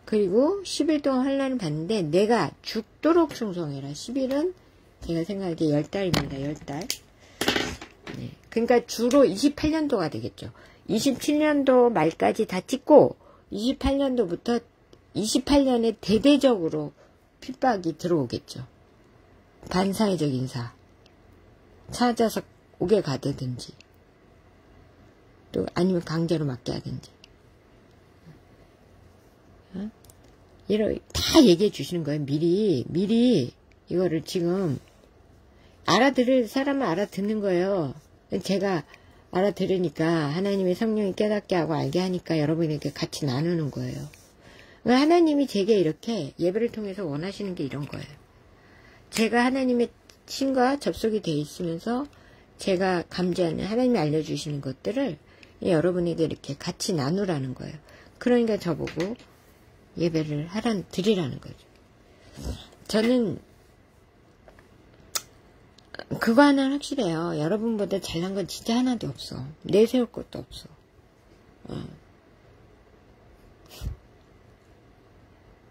그리고 10일 동안 환난을 받는데 내가 죽도록 충성해라. 10일은 제가 생각하기에 10달입니다. 10달. 네. 그러니까 주로 28년도가 되겠죠. 27년도 말까지 다 찍고 28년도부터 28년에 대대적으로 핍박이 들어오겠죠. 반사회적 인사. 찾아서 옥에 가대든지 또 아니면 강제로 맞게 하든지. 다 얘기해 주시는 거예요. 미리 이거를 지금 알아들을 사람은 알아듣는 거예요. 제가 알아들으니까 하나님의 성령이 깨닫게 하고 알게 하니까 여러분에게 같이 나누는 거예요. 하나님이 제게 이렇게 예배를 통해서 원하시는 게 이런 거예요. 제가 하나님의 신과 접속이 돼 있으면서 제가 감지하는 하나님이 알려주시는 것들을 여러분에게 이렇게 같이 나누라는 거예요. 그러니까 저보고 예배를 드리라는 거죠. 저는 그거 하나는 확실해요. 여러분보다 잘난 건 진짜 하나도 없어. 내세울 것도 없어.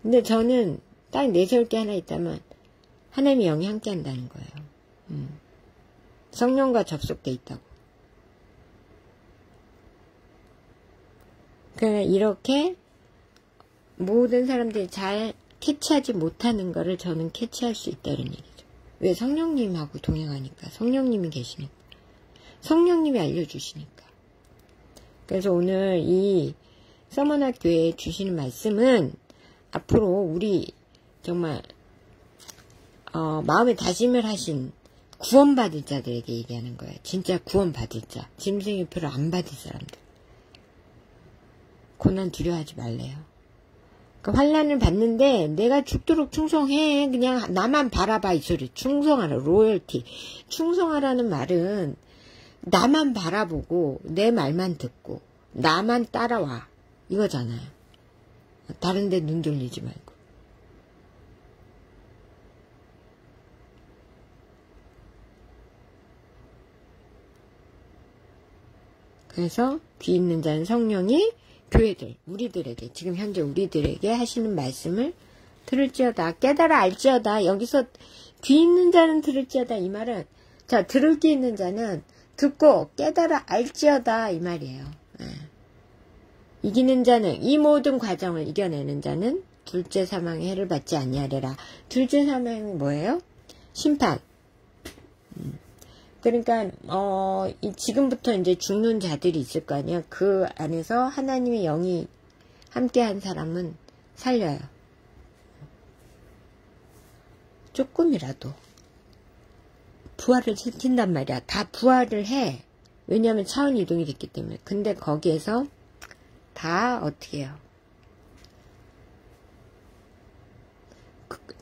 근데 저는 딱 내세울 게 하나 있다면 하나님의 영이 함께 한다는 거예요. 성령과 접속돼 있다고. 그러니까 이렇게 모든 사람들이 잘 캐치하지 못하는 거를 저는 캐치할 수 있다는 얘기죠. 왜? 성령님하고 동행하니까. 성령님이 계시니까. 성령님이 알려주시니까. 그래서 오늘 이 서머나교에 주시는 말씀은 앞으로 우리 정말 마음에 다짐을 하신 구원받을 자들에게 얘기하는 거예요. 진짜 구원받을 자. 짐승의 표를 안 받을 사람들. 고난 두려워하지 말래요. 그러니까 환난을 받는데 내가 죽도록 충성해. 그냥 나만 바라봐 이 소리. 충성하라. 로열티. 충성하라는 말은 나만 바라보고 내 말만 듣고 나만 따라와. 이거잖아요. 다른 데 눈 돌리지 말고. 그래서 귀 있는 자는 성령이 교회들, 우리들에게, 지금 현재 우리들에게 하시는 말씀을 들을지어다. 깨달아 알지어다. 여기서 귀 있는 자는 들을지어다. 이 말은, 자, 들을 귀 있는 자는 듣고 깨달아 알지어다. 이 말이에요. 이기는 자는, 이 모든 과정을 이겨내는 자는 둘째 사망의 해를 받지 아니하리라. 둘째 사망이 뭐예요? 심판. 그러니까 지금부터 이제 죽는 자들이 있을 거 아니야. 그 안에서 하나님의 영이 함께한 사람은 살려요. 조금이라도 부활을 시킨단 말이야. 다 부활을 해. 왜냐하면 차원 이동이 됐기 때문에. 근데 거기에서 다 어떻게 해요?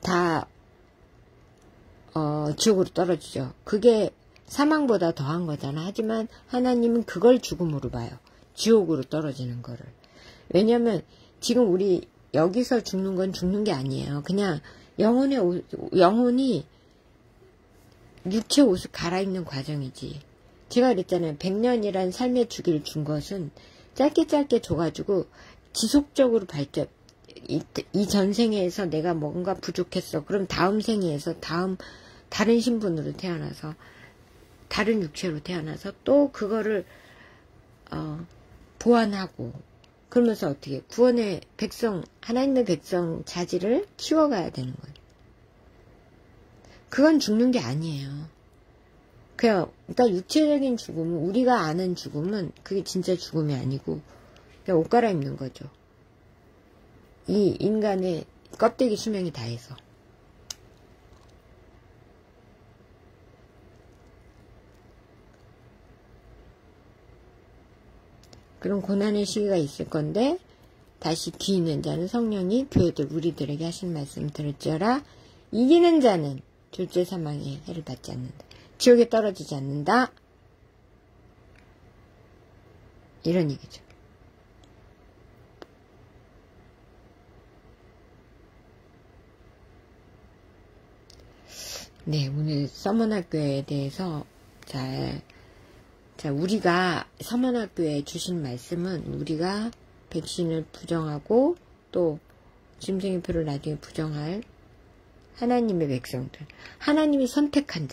다 지옥으로 떨어지죠. 그게 사망보다 더한 거잖아. 하지만 하나님은 그걸 죽음으로 봐요. 지옥으로 떨어지는 거를. 왜냐면 지금 우리 여기서 죽는 건 죽는 게 아니에요. 그냥 영혼이 육체 옷을 갈아입는 과정이지. 제가 그랬잖아요. 100년이란 삶의 주기를 준 것은 짧게 줘가지고 지속적으로 발전. 이 전생에서 내가 뭔가 부족했어. 그럼 다음 생에서 다른 신분으로 태어나서 다른 육체로 태어나서 또 그거를 보완하고 그러면서 어떻게 구원의 백성 하나님의 백성 자질을 키워가야 되는 거예요. 그건 죽는 게 아니에요. 그러니까 육체적인 죽음은 우리가 아는 죽음은 그게 진짜 죽음이 아니고 그냥 옷 갈아입는 거죠. 이 인간의 껍데기 수명이 다해서. 그런 고난의 시기가 있을 건데 다시 귀 있는 자는 성령이 교회들 우리들에게 하신 말씀 들을지어라. 이기는 자는 둘째 사망의 해를 받지 않는다. 지옥에 떨어지지 않는다. 이런 얘기죠. 네, 오늘 서머나교회에 대해서 우리가 서머나교회에 주신 말씀은 우리가 백신을 부정하고 또 짐승의 표를 나중에 부정할 하나님의 백성들, 하나님이 선택한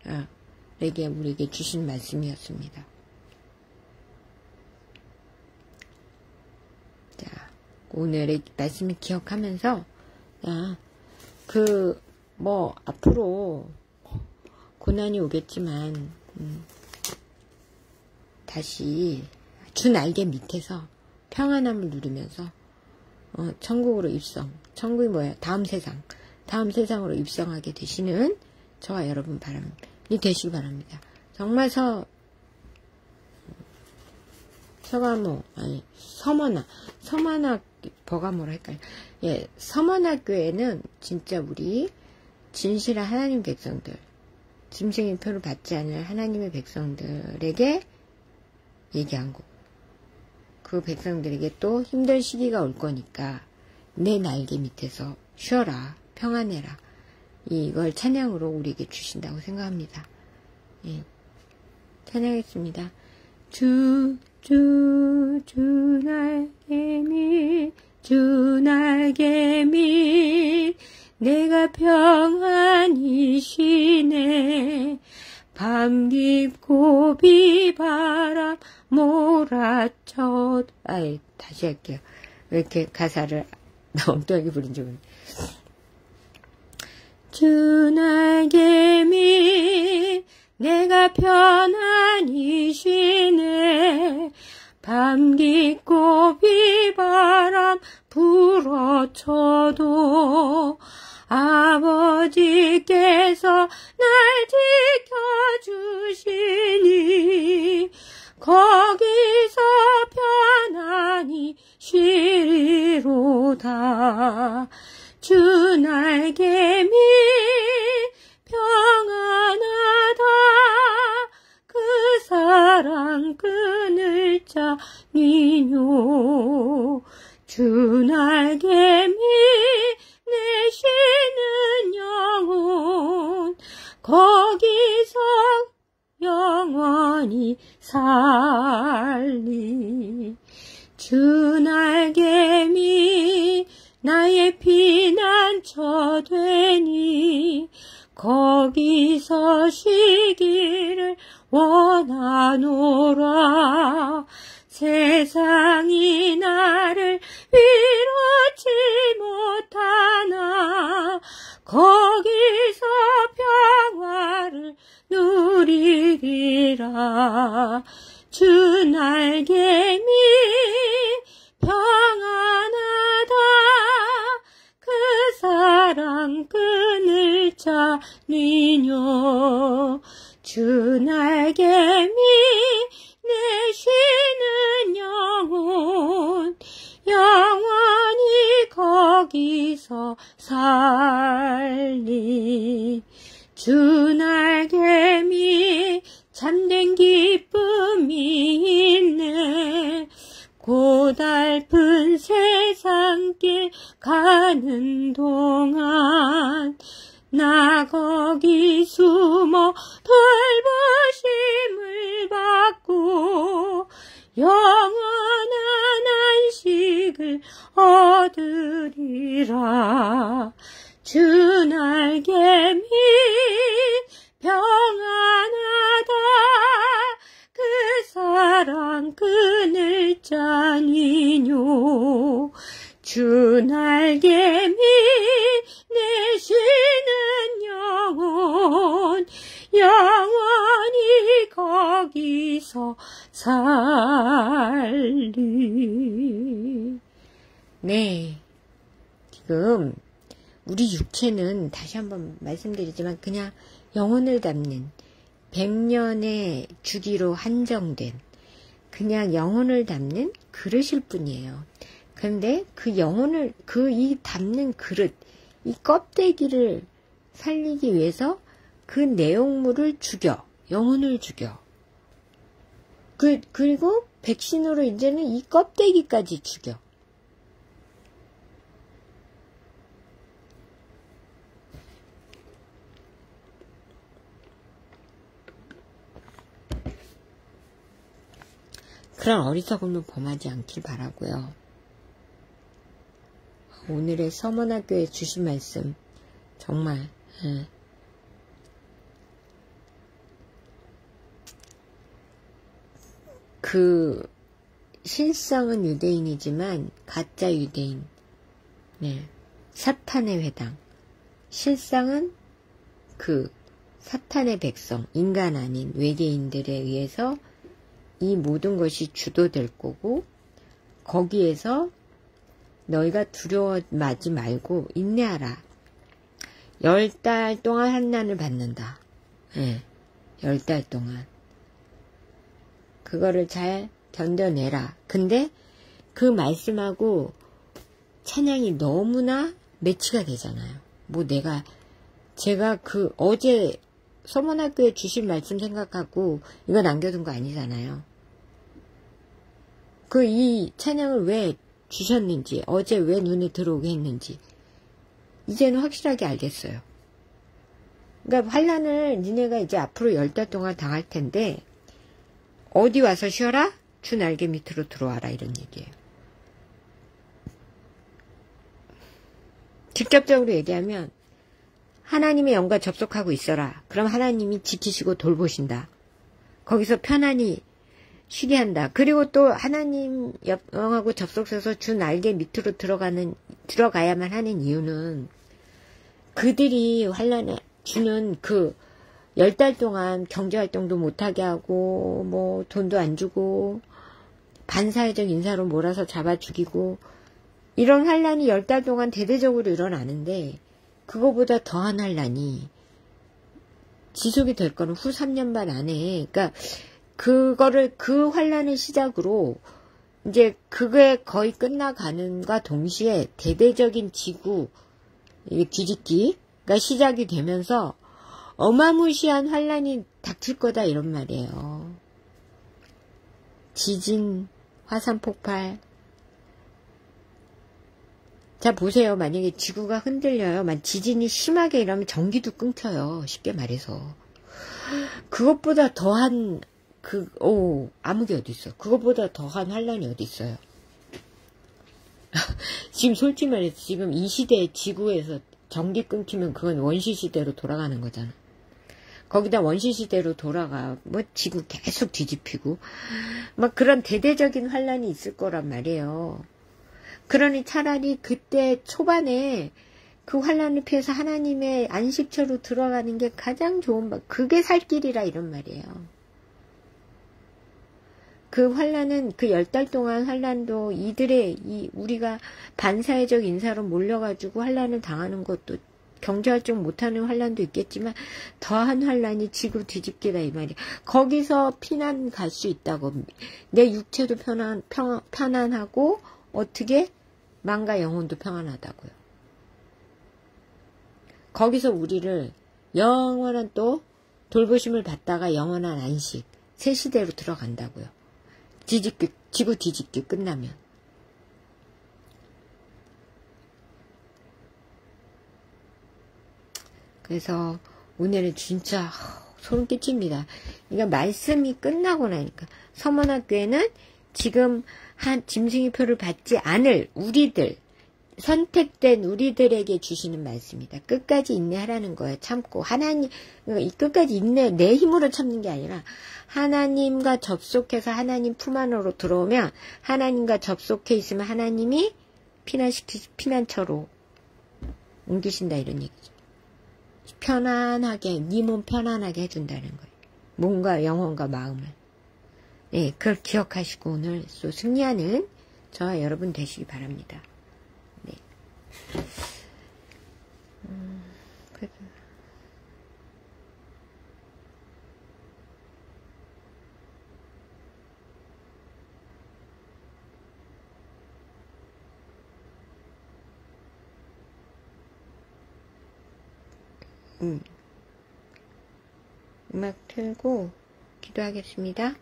자들에게 우리에게 주신 말씀이었습니다. 자, 오늘의 말씀을 기억하면서 앞으로 고난이 오겠지만 다시 주 날개 밑에서 평안함을 누리면서 천국으로 입성. 천국이 뭐예요? 다음 세상으로 입성하게 되시는 저와 여러분 되시기 바랍니다. 정말 서머나 버가모로 헷갈려. 예, 서머나 교회는 진짜 우리 진실한 하나님 백성들, 짐승의 표를 받지 않을 하나님의 백성들에게 얘기한 거. 그 백성들에게 또 힘든 시기가 올 거니까 내 날개 밑에서 쉬어라, 평안해라. 이걸 찬양으로 우리에게 주신다고 생각합니다. 예, 찬양했습니다. 주 날개 밑 내가 평안히 쉬네. 밤 깊고 비바람 몰아쳐. 다시 할게요. 왜 이렇게 가사를 엉뚱하게 부른지 모르겠네. 주 날개 밑 내가 편안히 쉬네. 밤 깊고 비바람 불어쳐도 아버지께서 날 지켜주시니 거기서 편안히 쉬리로다. 주 날개미 평안하다. 그 사랑 끊을 자니뇨. 주 날개미 내 쉬는 영혼 거기서 영원히 살리. 주 날개미 나의 피난처 되니 거기서 쉬기를 원하노라. 세상이 나를 위로치 못하나 거기서 평화를 누리리라. 주 날개미 평안하다. 그 사랑 끊을 자니뇨. 주 날개미 내 쉬는 영혼 영원히 거기서 살리. 주 날개미 참된 기쁨이 있네. 고달픈 세상길 가는 동안 나 거기 숨어 돌보심을 받고 영원한 안식을 얻으리라. 주 날개미 평안하다. 그 사랑 끊을 자니뇨. 주 날개미 내 쉬는 영혼 영원히 거기서 살리. 네, 지금 우리 육체는 다시 한번 말씀드리지만 그냥 영혼을 담는 100년의 주기로 한정된 그냥 영혼을 담는 그릇일 뿐이에요. 그런데 그 영혼을 이 담는 그릇, 이 껍데기를 살리기 위해서 그 내용물을 죽여, 영혼을 죽여. 그리고 백신으로 이제는 이 껍데기까지 죽여. 그런 어리석음을 범하지 않길 바라고요. 오늘의 서문학교에 주신 말씀 정말 그 실상은 유대인이지만 가짜 유대인, 사탄의 회당, 실상은 그 사탄의 백성, 인간 아닌 외계인들에 의해서 이 모든 것이 주도될 거고, 거기에서 너희가 두려워하지 말고 인내하라. 10달 동안 환난을 받는다. 10달 동안. 그거를 잘 견뎌내라. 근데 그 말씀하고 찬양이 너무나 매치가 되잖아요. 제가 어제 서문학교에 주신 말씀 생각하고 이거 남겨둔 거 아니잖아요. 이 찬양을 왜 주셨는지, 어제 왜 눈에 들어오게 했는지 이제는 확실하게 알겠어요. 그러니까 환난을 니네가 이제 앞으로 10달 동안 당할 텐데 어디 와서 쉬어라? 주 날개 밑으로 들어와라, 이런 얘기예요. 직접적으로 얘기하면 하나님의 영과 접속하고 있어라. 그럼 하나님이 지키시고 돌보신다. 거기서 편안히 쉬게 한다. 그리고 또 하나님 영하고 접속해서 주 날개 밑으로 들어가야만 하는 이유는 그들이 환난에 주는 10달 동안 경제활동도 못하게 하고, 돈도 안 주고, 반사회적 인사로 몰아서 잡아 죽이고 이런 환란이 10달 동안 대대적으로 일어나는데 그거보다 더한 환란이 지속이 될 거는 후 3년 반 안에 그러니까 그 환란을 시작으로 이제 그게 거의 끝나가는과 동시에 대대적인 지구 뒤집기가 시작이 되면서 어마무시한 환란이 닥칠 거다 이런 말이에요. 지진, 화산 폭발. 자 보세요. 만약에 지구가 흔들려요. 지진이 심하게 일어나면 전기도 끊겨요. 쉽게 말해서. 그것보다 더한 암흑이 어디 있어? 그것보다 더한 환란이 어디 있어요? 지금 솔직히 말해서 지금 이 시대에 지구에서 전기 끊기면 그건 원시 시대로 돌아가는 거잖아. 거기다 원시 시대로 돌아가 지구 계속 뒤집히고 막 그런 대대적인 환란이 있을 거란 말이에요. 그러니 차라리 그때 초반에 그 환란을 피해서 하나님의 안식처로 들어가는 게 가장 좋은 그게 살 길이라 이런 말이에요. 그 환란은 그 10달 동안 환란도 우리가 반사회적 인사로 몰려가지고 환란을 당하는 것도 경제활동 못하는 환란도 있겠지만 더한 환란이 지구 뒤집기다 이 말이야. 거기서 피난 갈 수 있다고. 내 육체도 편안하고 어떻게 마음과 영혼도 평안하다고요. 거기서 우리를 영원한 또 돌보심을 받다가 영원한 안식 새 시대로 들어간다고요. 지구 뒤집기 끝나면. 그래서 오늘은 진짜 소름 끼칩니다. 그러니까 말씀이 끝나고 나니까 서문학교에는 지금 짐승이표를 받지 않을 우리들, 선택된 우리들에게 주시는 말씀이다. 끝까지 인내하라는 거예요. 참고 끝까지 인내 내 힘으로 참는 게 아니라 하나님과 접속해서 하나님 품 안으로 들어오면 하나님과 접속해 있으면 하나님이 피난처로 옮기신다 이런 얘기죠. 편안하게 네 몸 편안하게 해준다는 거예요. 몸과 영혼과 마음을. 네, 그걸 기억하시고 오늘 또 승리하는 저와 여러분 되시기 바랍니다. 네. 그래도 음악 틀고 기도하겠습니다.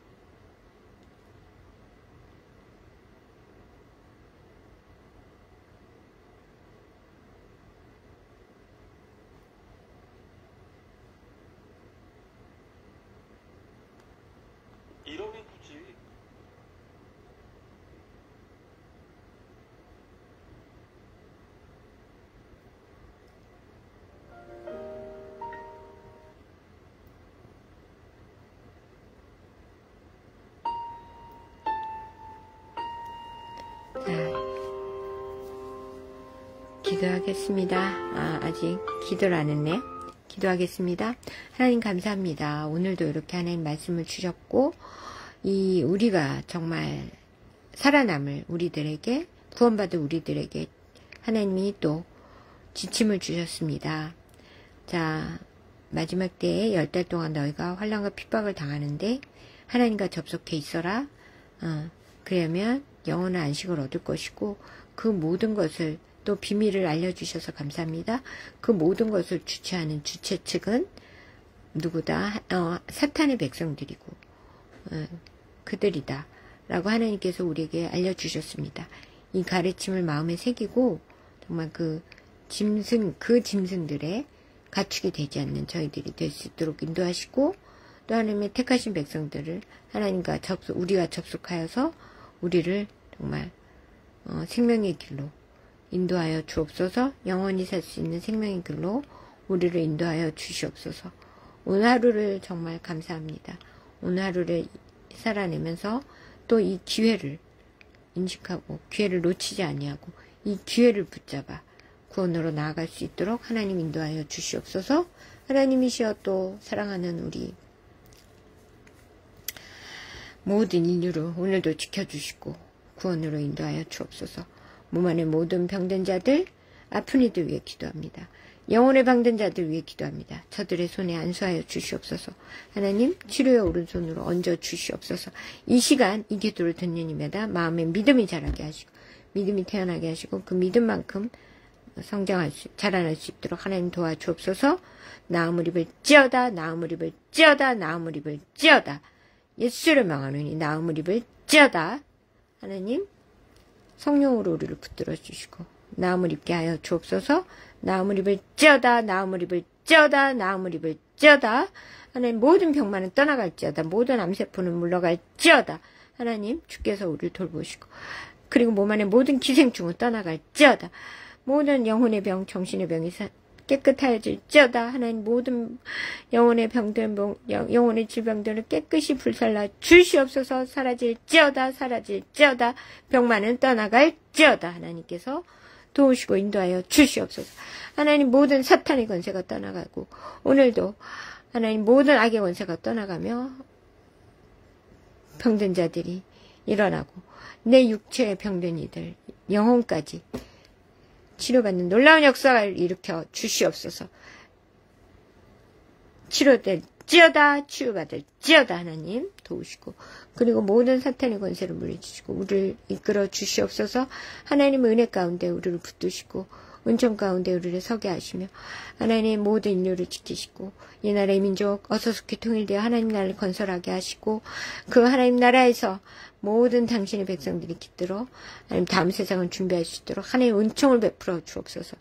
이러면 굳이 기도하겠습니다. 아직 기도를 안 했네요. 기도하겠습니다. 하나님 감사합니다. 오늘도 이렇게 하나님 말씀을 주셨고 우리가 정말 살아남을 우리들에게 구원받을 우리들에게 하나님이 또 지침을 주셨습니다. 자 마지막 때에 10달 동안 너희가 환난과 핍박을 당하는데 하나님과 접속해 있어라. 그러면 영원한 안식을 얻을 것이고 그 모든 것을 또 비밀을 알려주셔서 감사합니다. 그 모든 것을 주체하는 주체 측은 누구다? 사탄의 백성들이고 그들이다 라고 하나님께서 우리에게 알려주셨습니다. 이 가르침을 마음에 새기고 정말 그 짐승들의 가축이 되지 않는 저희들이 될 수 있도록 인도하시고 또 하나님의 택하신 백성들을 하나님과 우리가 접속하여서 우리를 정말 생명의 길로 인도하여 주옵소서. 영원히 살 수 있는 생명의 길로 우리를 인도하여 주시옵소서. 오늘 하루를 정말 감사합니다. 오늘 하루를 살아내면서 또 이 기회를 인식하고 기회를 놓치지 아니하고 이 기회를 붙잡아 구원으로 나아갈 수 있도록 하나님 인도하여 주시옵소서. 하나님이시여 또 사랑하는 우리 모든 인류를 오늘도 지켜주시고 구원으로 인도하여 주옵소서. 몸 안의 모든 병든 자들, 아픈 이들 위해 기도합니다. 영혼의 병든 자들 위해 기도합니다. 저들의 손에 안수하여 주시옵소서. 하나님, 치료의 오른손으로 얹어 주시옵소서. 이 시간 이 기도를 듣는 이마다 마음에 믿음이 자라게 하시고 믿음이 태어나게 하시고 그 믿음만큼 자라날 수 있도록 하나님 도와주옵소서. 나음을 입을 찌어다, 나음을 입을 찌어다, 나음을 입을 찌어다. 예수를 명하노니 나음을 입을 찌어다. 하나님, 성령으로 우리를 붙들어 주시고 나음을 입게 하여 주옵소서. 나음을 입을 찌어다, 나음을 입을 찌어다, 나음을 입을 찌어다. 하나님, 모든 병만은 떠나갈지어다, 모든 암세포는 물러갈지어다. 하나님, 주께서 우리를 돌보시고 그리고 몸 안에 모든 기생충은 떠나갈지어다. 모든 영혼의 병, 정신의 병이 깨끗하여질지어다. 하나님, 모든 영혼의 병들, 영혼의 질병들을 깨끗이 불살라 주시옵소서. 사라질지어다, 사라질지어다. 병만은 떠나갈지어다. 하나님께서 도우시고 인도하여 주시옵소서. 하나님, 모든 사탄의 권세가 떠나가고 오늘도 하나님 모든 악의 권세가 떠나가며 병든 자들이 일어나고 내 육체의 병든 이들 영혼까지 치료받는 놀라운 역사를 일으켜 주시옵소서. 치료될지어다, 치유받을지어다. 하나님 도우시고 그리고 모든 사탄의 권세를 물리치시고 우리를 이끌어 주시옵소서. 하나님 은혜 가운데 우리를 붙드시고 은총 가운데 우리를 서게 하시며 하나님 모든 인류를 지키시고 이 나라의 민족 어서속히 통일되어 하나님 나라를 건설하게 하시고 그 하나님 나라에서 모든 당신의 백성들이 깃들어 하나님 다음 세상을 준비할 수 있도록 하나님 은총을 베풀어 주옵소서.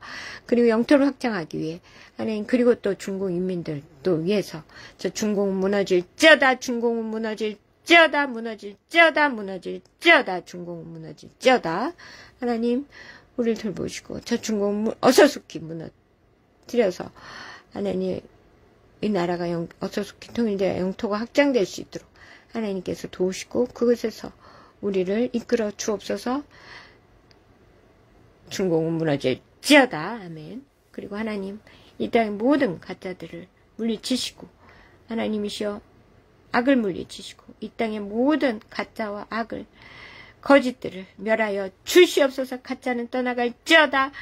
그리고 영토를 확장하기 위해 하나님 그리고 또 중국 인민들도 위해서 저 중국은 무너질지어다, 중국은 무너질지어다, 무너질지어다, 무너질지어다, 중국은 무너질지어다. 하나님 우리를 돌보시고 저 중국은 어서속히 무너뜨려서 하나님 이 나라가 어서속히 통일되어 영토가 확장될 수 있도록 하나님께서 도우시고 그것에서 우리를 이끌어 주옵소서. 중공은 무너질지어다. 아멘. 그리고 하나님 이 땅의 모든 가짜들을 물리치시고 하나님이시여 악을 물리치시고 이 땅의 모든 가짜와 악을 거짓들을 멸하여 주시옵소서. 가짜는 떠나갈지어다.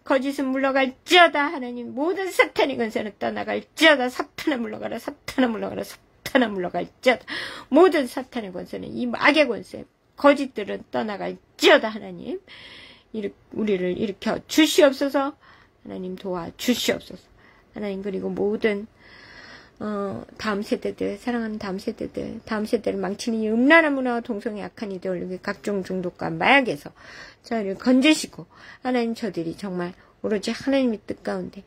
거짓은 물러갈지어다. 하나님 모든 사탄의 권세는 떠나갈지어다. 사탄아 물러가라. 사탄아 물러가라. 사탄아 물러갈지어다. 모든 사탄의 권세는 이 악의 권세 거짓들은 떠나갈지어다. 하나님 우리를 일으켜 주시옵소서. 하나님 도와 주시옵소서. 하나님 그리고 모든 다음 세대들, 사랑하는 다음 세대를 망치는 이 음란한 문화와 동성애 악한 이데올로기 각종 중독과 마약에서 저희를 건지시고 하나님 저들이 정말 오로지 하나님의 뜻 가운데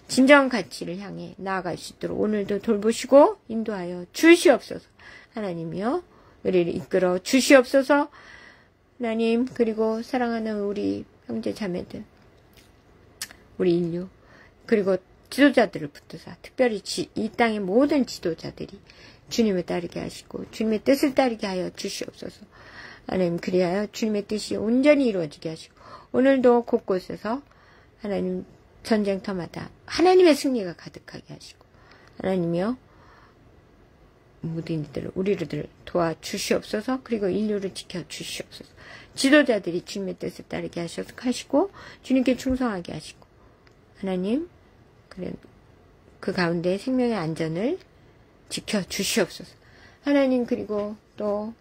진정한 가치를 향해 나아갈 수 있도록 오늘도 돌보시고 인도하여 주시옵소서. 하나님이여 우리를 이끌어 주시옵소서. 하나님 그리고 사랑하는 우리 형제 자매들 우리 인류 그리고 지도자들을 붙드사 특별히 이 땅의 모든 지도자들이 주님을 따르게 하시고 주님의 뜻을 따르게 하여 주시옵소서. 하나님 그리하여 주님의 뜻이 온전히 이루어지게 하시고 오늘도 곳곳에서 하나님 전쟁터마다 하나님의 승리가 가득하게 하시고 하나님이여 모든 이들을 우리를 도와주시옵소서. 그리고 인류를 지켜주시옵소서. 지도자들이 주님의 뜻을 따르게 하시고 주님께 충성하게 하시고 하나님 그 가운데 생명의 안전을 지켜주시옵소서. 하나님 그리고 또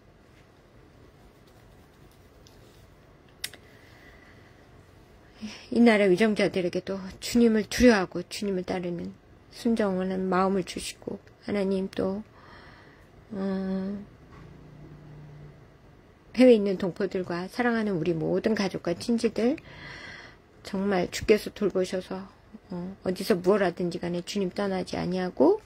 이 나라 위정자들에게도 주님을 두려워하고 주님을 따르는 순종하는 마음을 주시고 하나님 또 해외에 있는 동포들과 사랑하는 우리 모든 가족과 친지들 정말 주께서 돌보셔서 어디서 무엇 하든지 간에 주님 떠나지 아니하고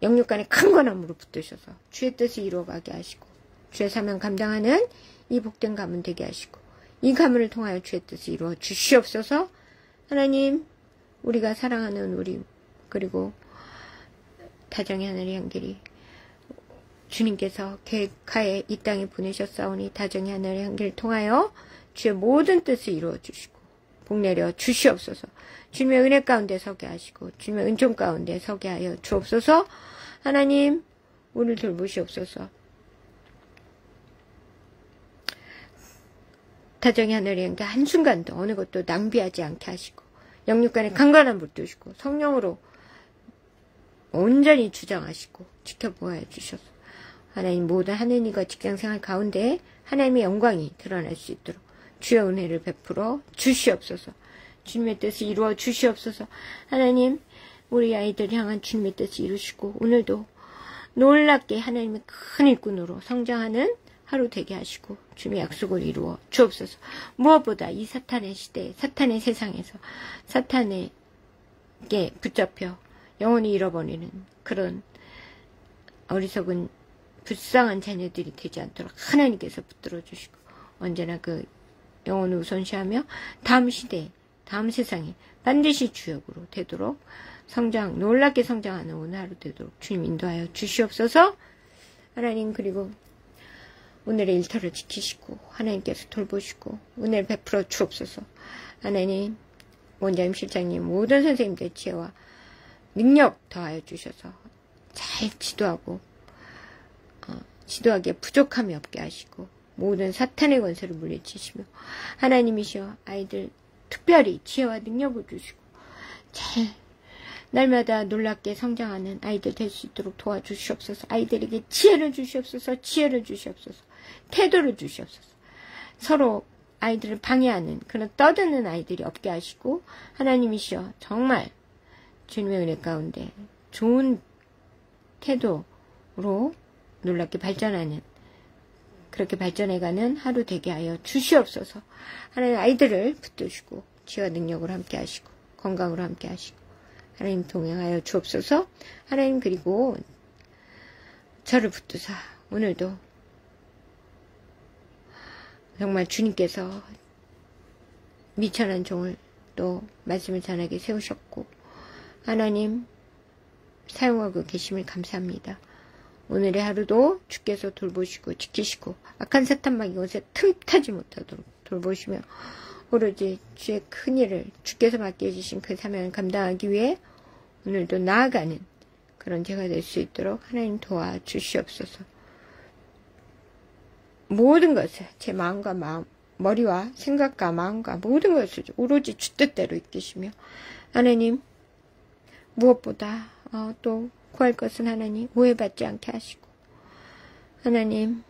영육간에 큰 권함으로 붙드셔서 주의 뜻을 이루어가게 하시고 주의 사명 감당하는 이 복된 가문 되게 하시고 이 가문을 통하여 주의 뜻을 이루어 주시옵소서. 하나님 우리가 사랑하는 우리 그리고 다정의 하늘의 향기리 주님께서 계획하에 이 땅에 보내셨사오니 다정의 하늘의 향기를 통하여 주의 모든 뜻을 이루어 주시고 복내려 주시옵소서. 주님의 은혜 가운데 서게 하시고 주님의 은총 가운데 서게 하여 주옵소서. 하나님 우리를 돌보시옵소서. 다정히 하늘이 한순간도 어느 것도 낭비하지 않게 하시고 영육간에 강건한 불 주시고 성령으로 온전히 주장하시고 지켜보아 주셔서 하나님 모든 하느님과 직장생활 가운데 하나님의 영광이 드러날 수 있도록 주의 은혜를 베풀어 주시옵소서. 주님의 뜻을 이루어 주시옵소서. 하나님 우리 아이들 향한 주님의 뜻을 이루시고 오늘도 놀랍게 하나님의 큰 일꾼으로 성장하는 하루 되게 하시고 주님의 약속을 이루어 주옵소서. 무엇보다 이 사탄의 시대에 사탄의 세상에서 사탄에게 붙잡혀 영원히 잃어버리는 그런 어리석은 불쌍한 자녀들이 되지 않도록 하나님께서 붙들어 주시고 언제나 그 영혼을 우선시하며 다음 시대에 다음 세상에 반드시 주역으로 되도록 놀랍게 성장하는 오늘 하루 되도록 주님 인도하여 주시옵소서. 하나님 그리고 오늘의 일터를 지키시고 하나님께서 돌보시고 은혜를 베풀어 주옵소서. 하나님 원장님 실장님 모든 선생님들 지혜와 능력 더하여 주셔서 잘 지도하고 지도하기에 부족함이 없게 하시고 모든 사탄의 권세를 물리치시며 하나님이시여 아이들 특별히 지혜와 능력을 주시고 잘 날마다 놀랍게 성장하는 아이들 될 수 있도록 도와주시옵소서. 아이들에게 지혜를 주시옵소서. 지혜를 주시옵소서. 태도를 주시옵소서. 서로 아이들을 방해하는 그런 떠드는 아이들이 없게 하시고 하나님이시여 정말 주님의 은혜 가운데 좋은 태도로 놀랍게 발전하는 그렇게 발전해가는 하루 되게 하여 주시옵소서. 하나님 아이들을 붙드시고 지혜와 능력으로 함께 하시고 건강으로 함께 하시고 하나님 동행하여 주옵소서. 하나님 그리고 저를 붙드사 오늘도 정말 주님께서 미천한 종을 또 말씀을 전하게 세우셨고 하나님 사용하고 계심을 감사합니다. 오늘의 하루도 주께서 돌보시고 지키시고 악한 사탄막 이곳에 틈타지 못하도록 돌보시며 오로지 주의 큰 일을 주께서 맡겨주신 그 사명을 감당하기 위해 오늘도 나아가는 그런 제가 될 수 있도록 하나님 도와주시옵소서. 모든 것을 제 마음과 머리와 생각과 마음과 모든 것을 오로지 주 뜻대로 이끄시며 하나님 무엇보다 또 구할 것은 하나님 오해받지 않게 하시고 하나님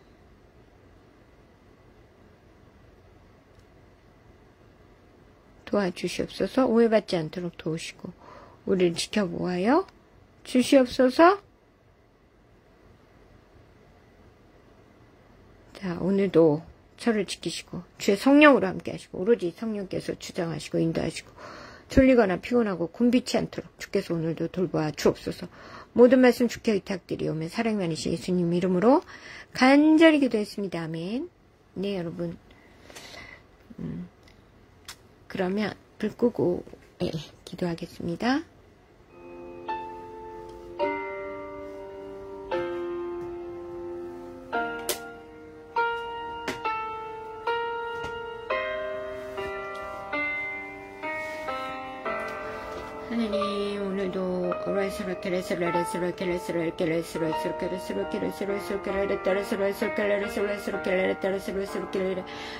도와주시옵소서. 오해받지 않도록 도우시고 우리를 지켜보아요 주시옵소서. 자 오늘도 저를 지키시고 주의 성령으로 함께 하시고 오로지 성령께서 주장하시고 인도하시고 졸리거나 피곤하고 곤비치 않도록 주께서 오늘도 돌보아 주옵소서. 모든 말씀 주께 의탁드리오며 사랑 많으신 예수님 이름으로 간절히 기도했습니다. 아멘. 네 여러분 그러면 불 끄고 기도하겠습니다. 하나님 오늘도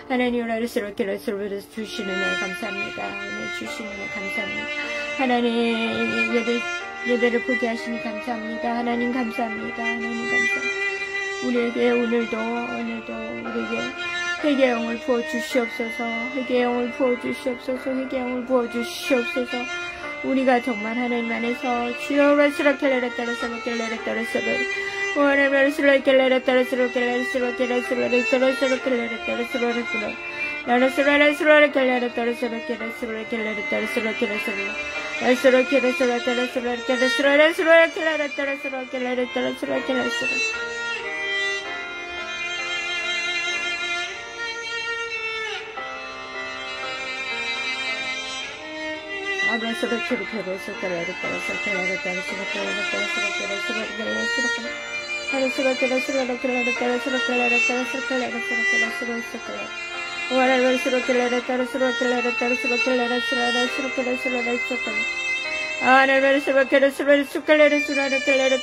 하나님 주시는 애 감사합니다. 은혜 주시는 애 감사합니다. 하나님 예배를 보게 하시니 감사합니다. 하나님 감사합니다. 하나님 감사합니다. 우리에게 오늘도 우리에게 회개의 영을 부어주시옵소서. 회개의 영을 부어주시옵소서. 회개의 영을 부어주시옵소서. 우리가 정말 하나님 안에서 주여 스라켈레레 따라서로켈레레 따라서로 오라메르 스라켈레레 따라서로켈레레 스라켈레레 따라서로켈레레 따라서로 나는 스라켈레레 따라서로켈레레 스라켈레레 따라서로켈레레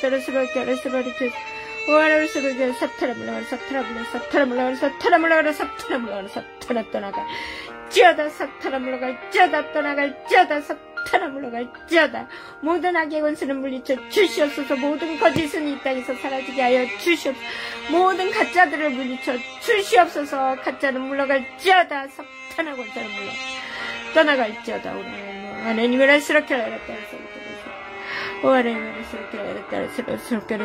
스라켈레레 따라서로켈레레 오하라를 쓰러져 사탄아 물러가라 사탄아 물러가라 사탄아 물러가라 사탄아 물러가라 사탄아 물러가라 사탄아 떠나가 찌어다 사탄아 물러가 찌어다 떠나가 찌어다 사탄아 물러가 찌어다 모든 악의 권세는 물리쳐 주시옵소서 모든 거짓은 이 땅에서 사라지게 하여 주시옵소서 모든 가짜들을 물리쳐 주시옵소서 가짜는 물러갈 찌어다 사탄아 권세는 물러가 떠나갈 찌어다 하나님의 날스럽게 하였다 오 하나님의 날스럽게 하였다 스럽게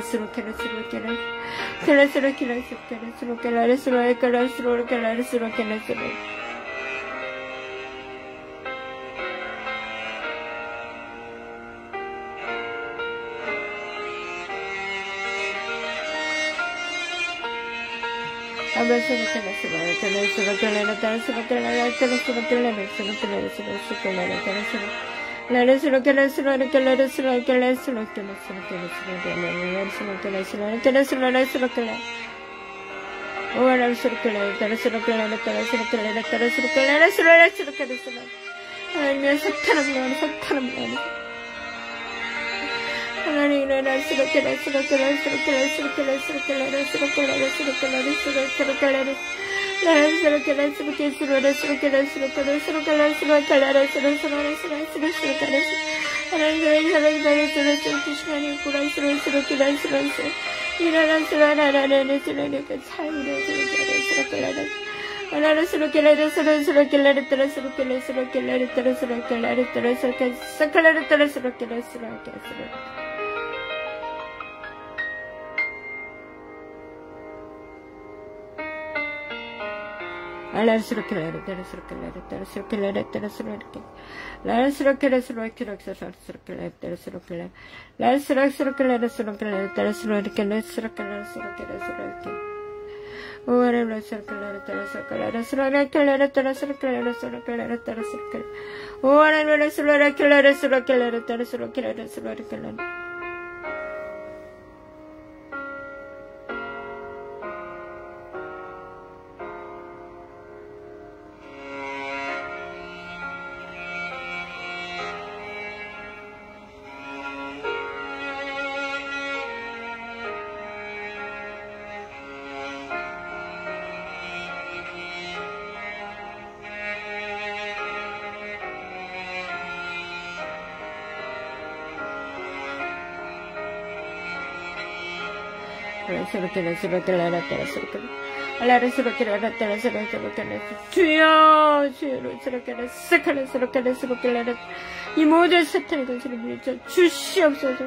이 모든 사탄의 권세를 물리쳐 주시옵소서.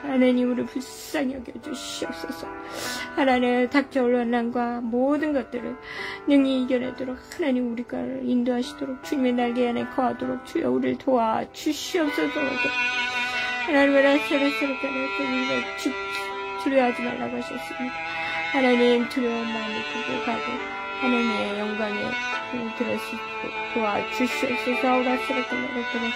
하나님 우리 불쌍히 여겨주시옵소서. 하나님 닥쳐올 원난과 모든 것들을 능히 이겨내도록 하나님 우리가 인도하시도록 주님의 날개 안에 거하도록 주여 우리를 도와주시옵소서. 하나님을 아슬아슬하게 우리가 두려워하지 말라고 하셨습니다. 하나님 두려운 마음을 극복하고 하나님의 영광에 들을 수 있도록 도와주시옵소서. 아슬아슬하게 말했더니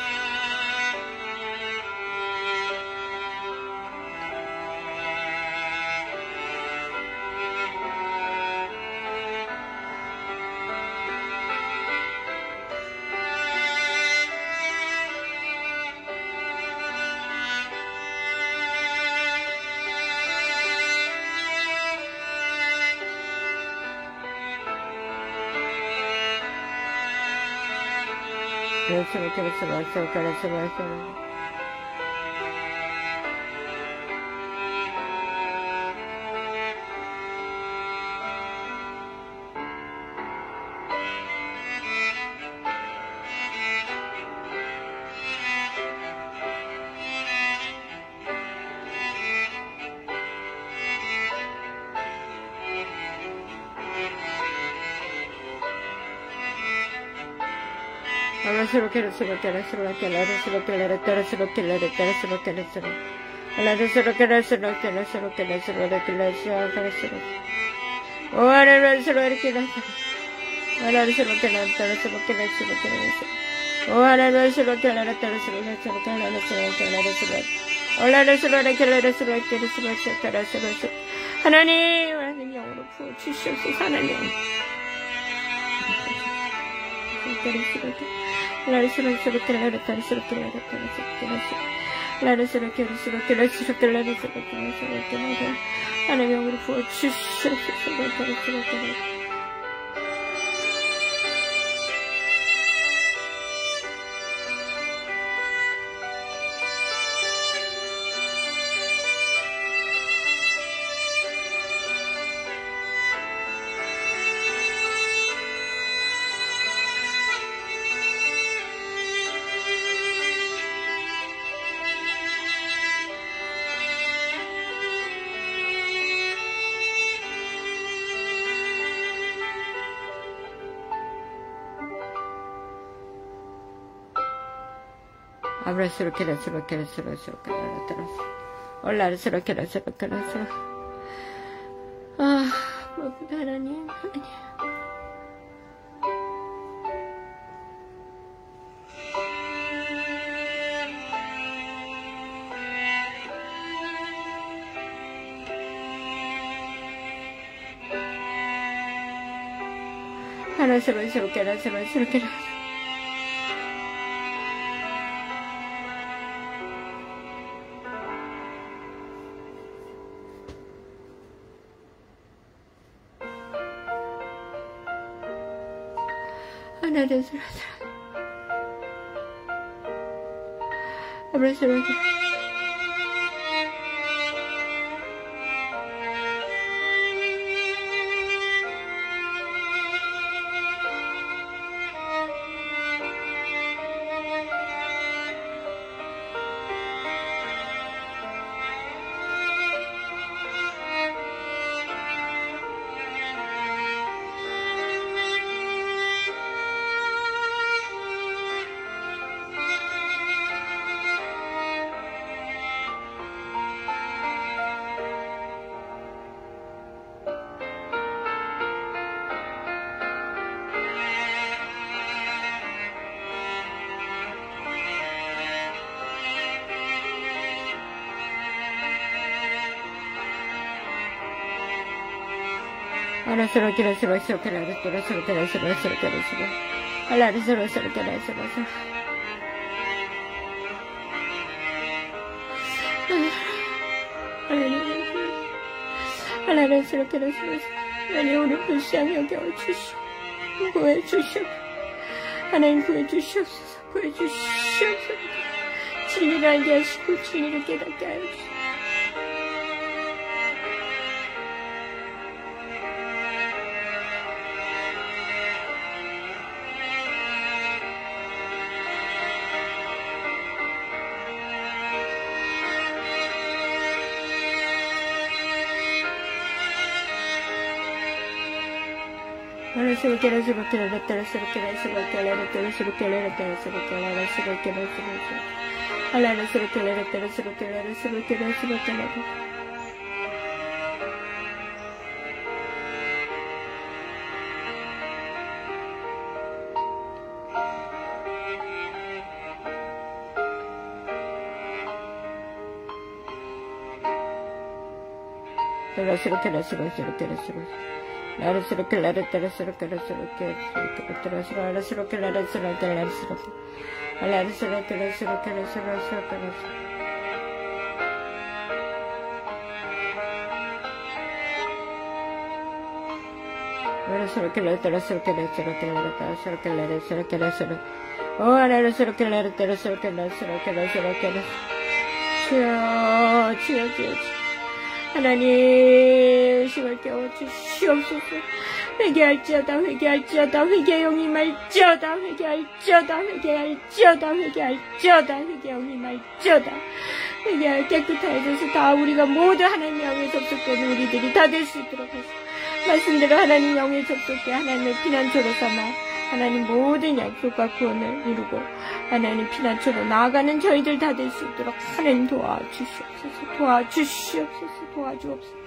하나님 영으로 부어주시옵소서. 하나님 하나님 영으로 부어주시옵소서. 하나님 아브라스로게 하나님 우리 불쌍히 여겨주시오. 구해주시오. 하나님 구해주시옵소서. 구해주시옵소서. 진리를 알게 하시고 진리를 깨닫게 하여 주시오. 하나님 심을 깨워주시옵소서. 회개할지어다 회개할지어다 회개용이 말지어다 회개할지어다 회개할지어다 회개할지어다 회개용이 말지어다. 회개할 깨끗해져서 다 우리가 모두 하나님 영에 접속된 우리들이 다 될 수 있도록 하시고, 말씀대로 하나님 영에 접속돼 하나님의 피난처로 삼아 하나님 모든 약속과 구원을 이루고 하나님 피난처로 나아가는 저희들 다 될 수 있도록 하나님 도와주시옵소서. 도와주시옵소서. 도와주옵소서.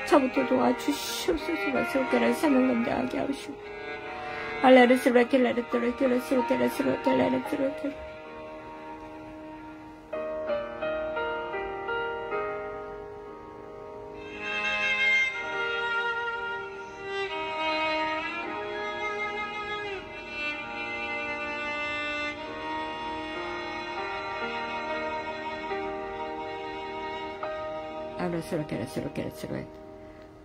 저부터 도와주시옵소서. 말씀께를 사명 감당하게 하시고 알라르스로켈라르토르켈라스로켈라스로켈라스로켈라스로켈 아브라스로켈라스로켈라스로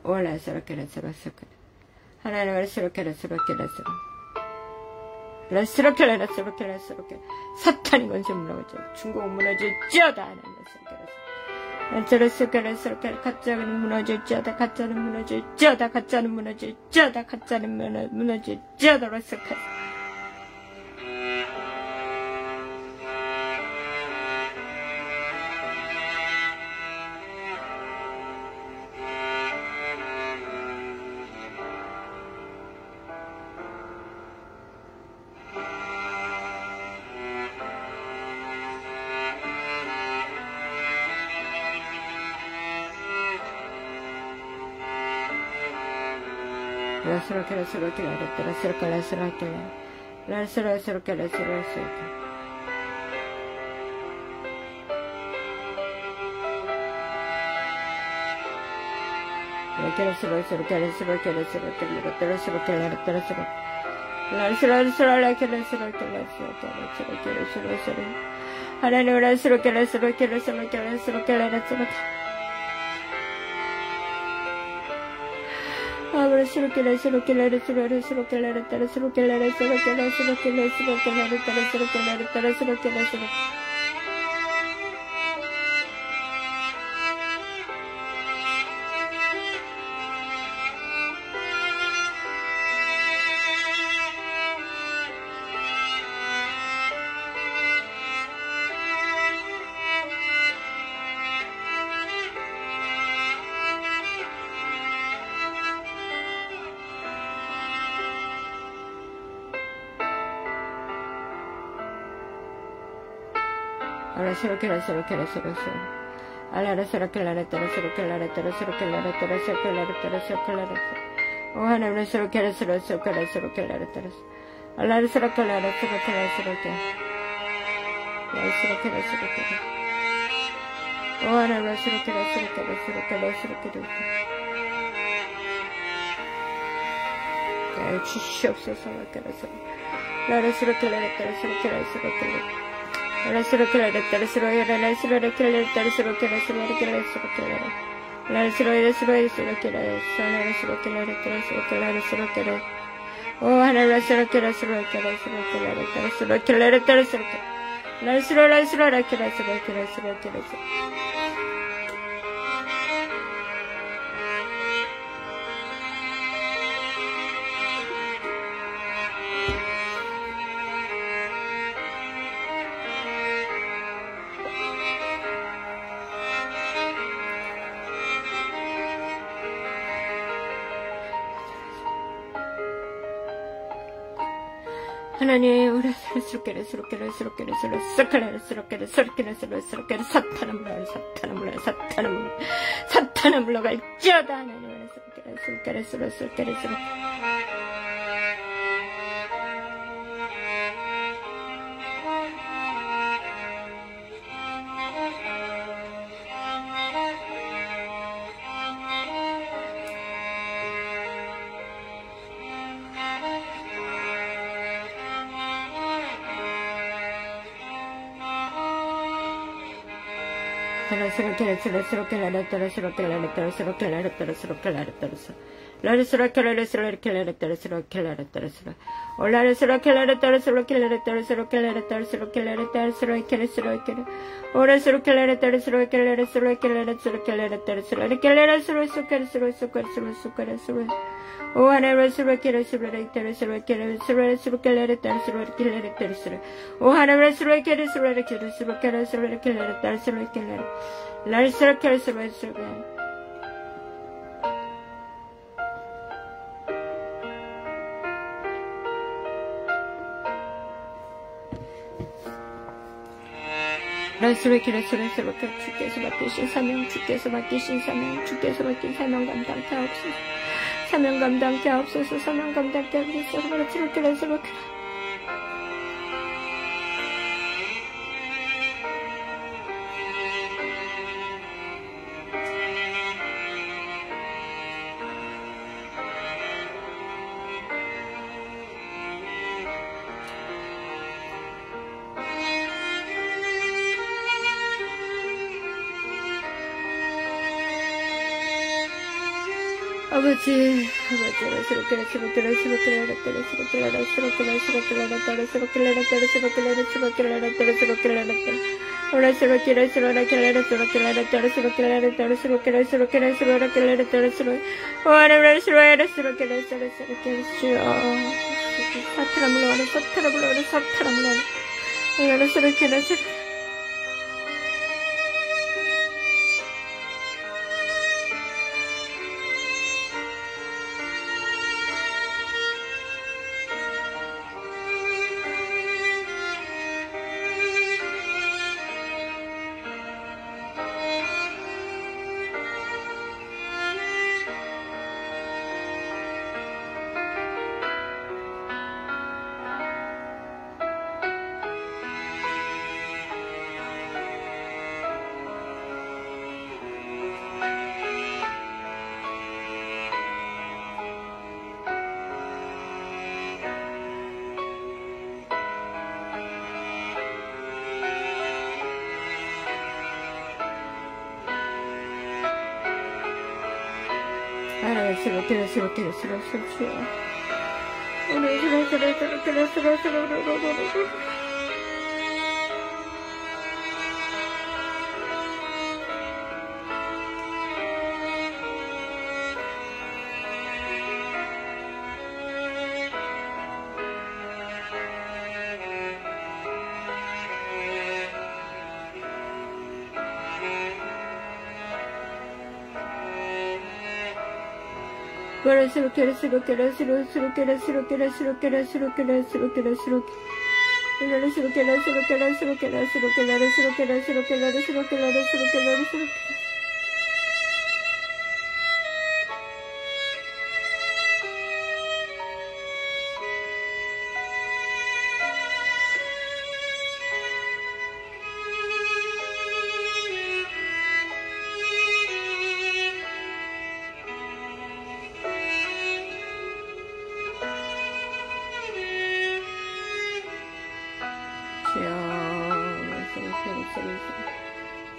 올라스로켈라스로켈 하나님 알스로켈라스로켈라스로 라스로켈라스로켈라스로켈 사탄이 건설 무너져 중국 무너질지어다. 하나님 알스로켈라스로켈 가짜는 무너질지어다. 가짜는 무너질지어다. 가짜는 무너질지어다. 가짜는 무너질지어다. 라스로켈 주시옵소서. 하나님, 우리 사탄은 물러갈지어다. 하나님, O 하나님을 O 하나님을 주께서 맡기신 사명, 주께서 맡기신 사명, 주께서 맡긴 사명 감당케 하옵소서. 사명 감당케 하옵소서. 사명 감당케 하옵소서. 아버지,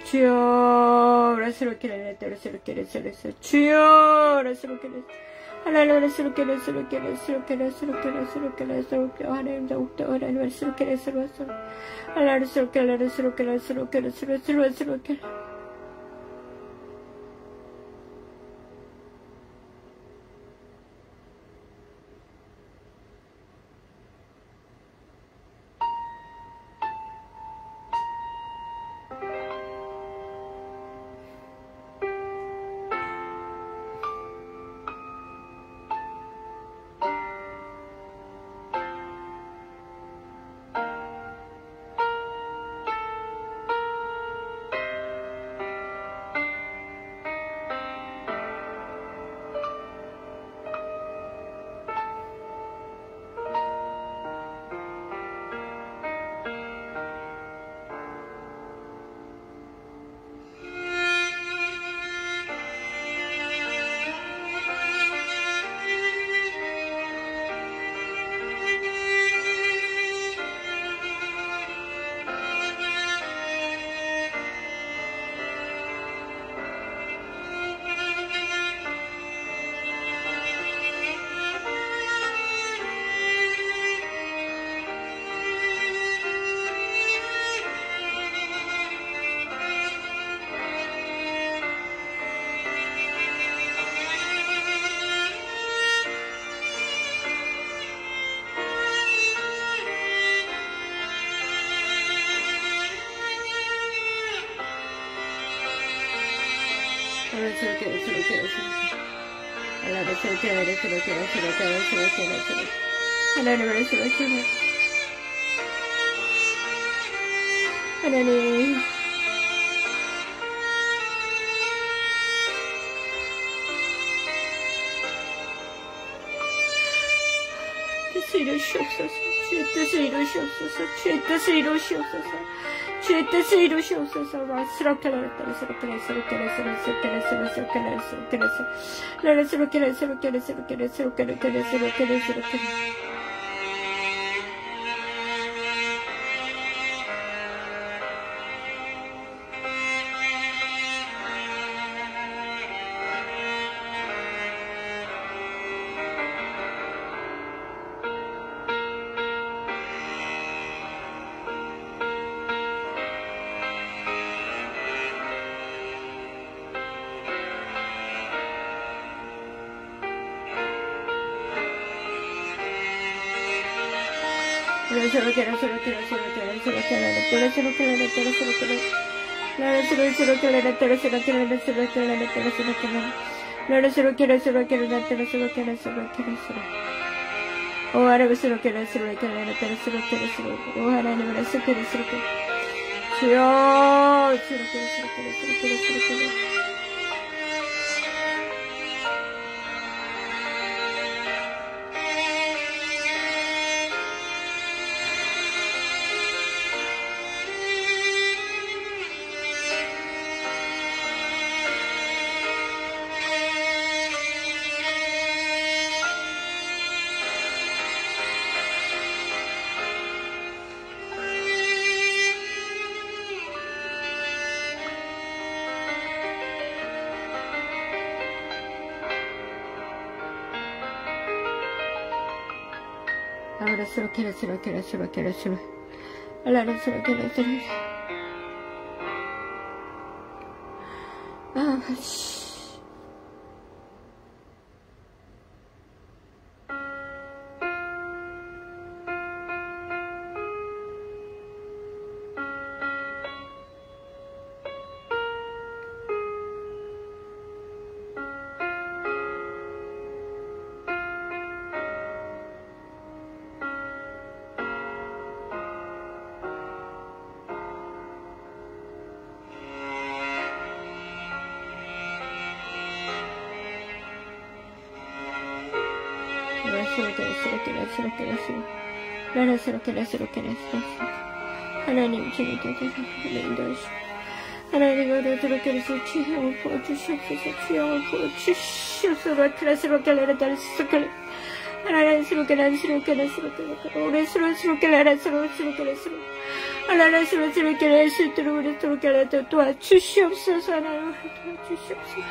주여, 라스로케레, 주여, 라스로케레, 하나님 라스로케레, 하나님 더욱더 하나님 라스로케레, 하나님 라스로케레. 하나님 뜻을 이루시옵소서. 주의 뜻을 이루시옵소서. 주의 뜻을 이루시옵소서. 주의 뜻을 이루시옵소서. 오 하나님을 주여 Ahora solo quiero. Ahora solo quiero. Ah, 하나님 주님 인도하시고 하나님 어려드럽게 해서 취향을 부어주시옵소서. 취향을 부어주시옵소서. 라스럽게 라스럽게 하나님 스럽게 라스럽게 오래 스럽게 라스럽게 하나님 스럽게 라스럽게 우리 스럽게 도와주시옵소서. 하나님 도와주시옵소서.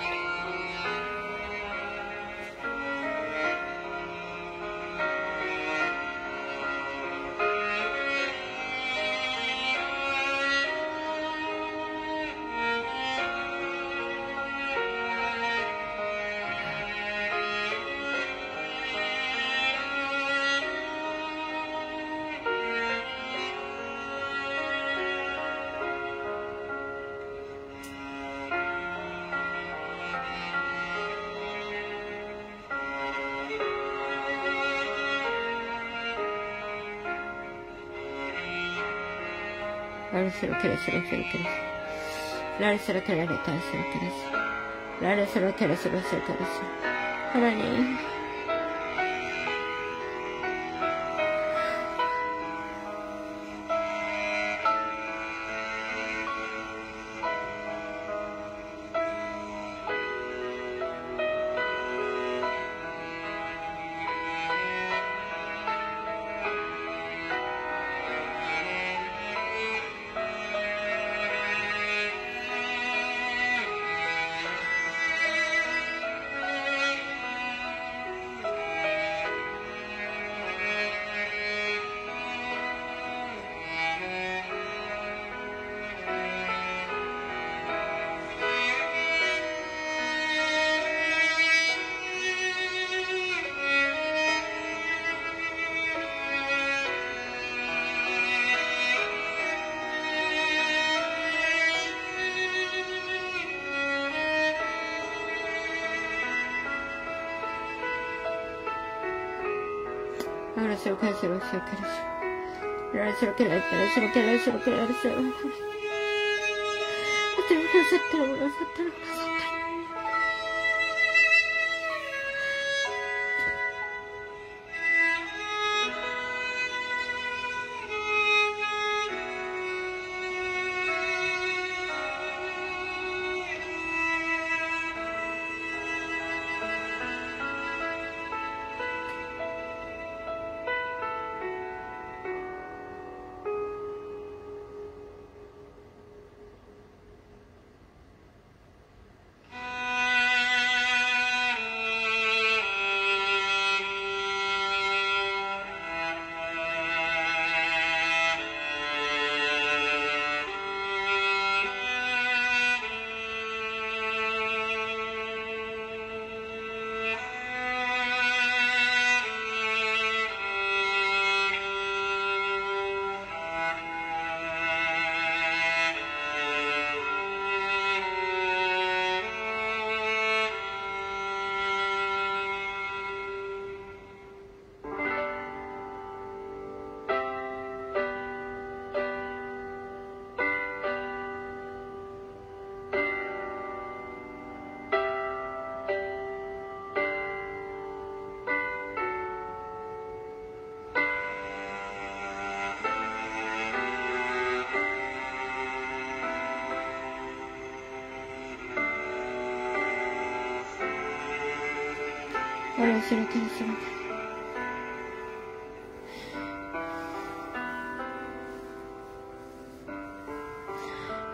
하나님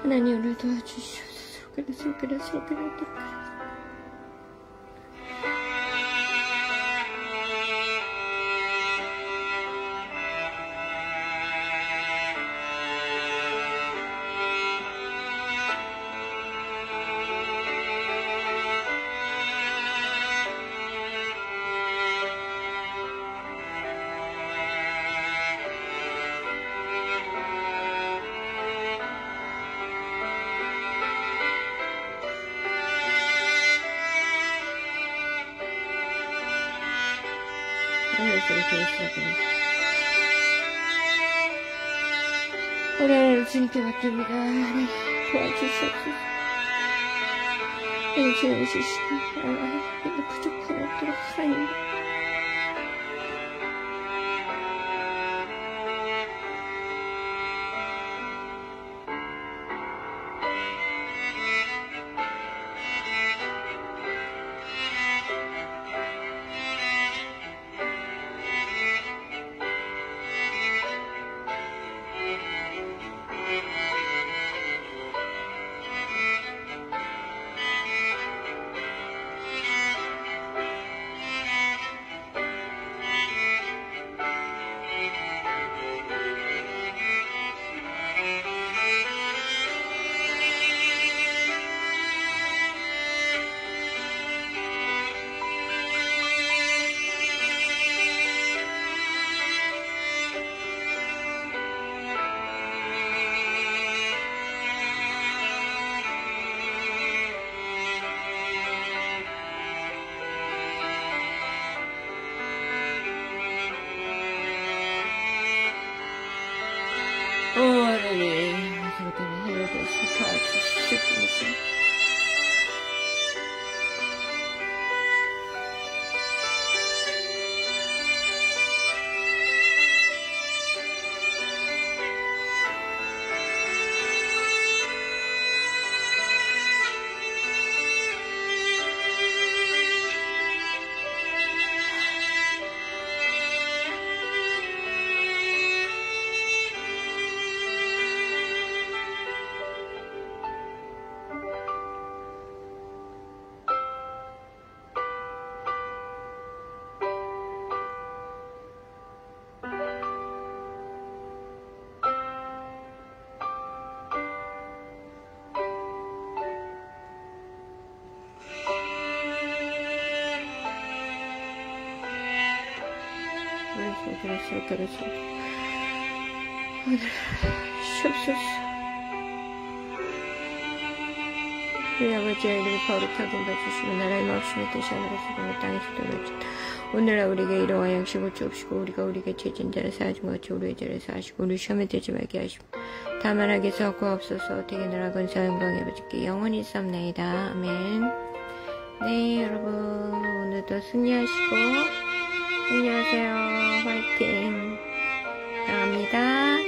하나님 오늘 도와주시옵소서. 우리 주님께 맡깁니다. 하나님 도와주시옵소서. 주님 주시옵소서. 부족함 없도록 하나님 그랬어. 오늘 쉬옵소서. 우리 아버지의 이름이 거룩하게 봐주시고 나라의 마음심의 뜻이 하늘에서 되는 땅에서도 이루어진다. 오늘날 우리에게 이러한 양식을 주옵시고 우리가 우리에게 죄진 자를 사하신 것 같이 우리의 죄를 사하시고 우리 시험에 들지 말게 하시고 다만 악에서 구하옵소서. 되게 나라 권세 영광의 아버지께 영원히 있사옵나이다. 아멘. 네, 여러분 오늘도 승리하시고 승리하세요. 화이팅. 사랑합니다.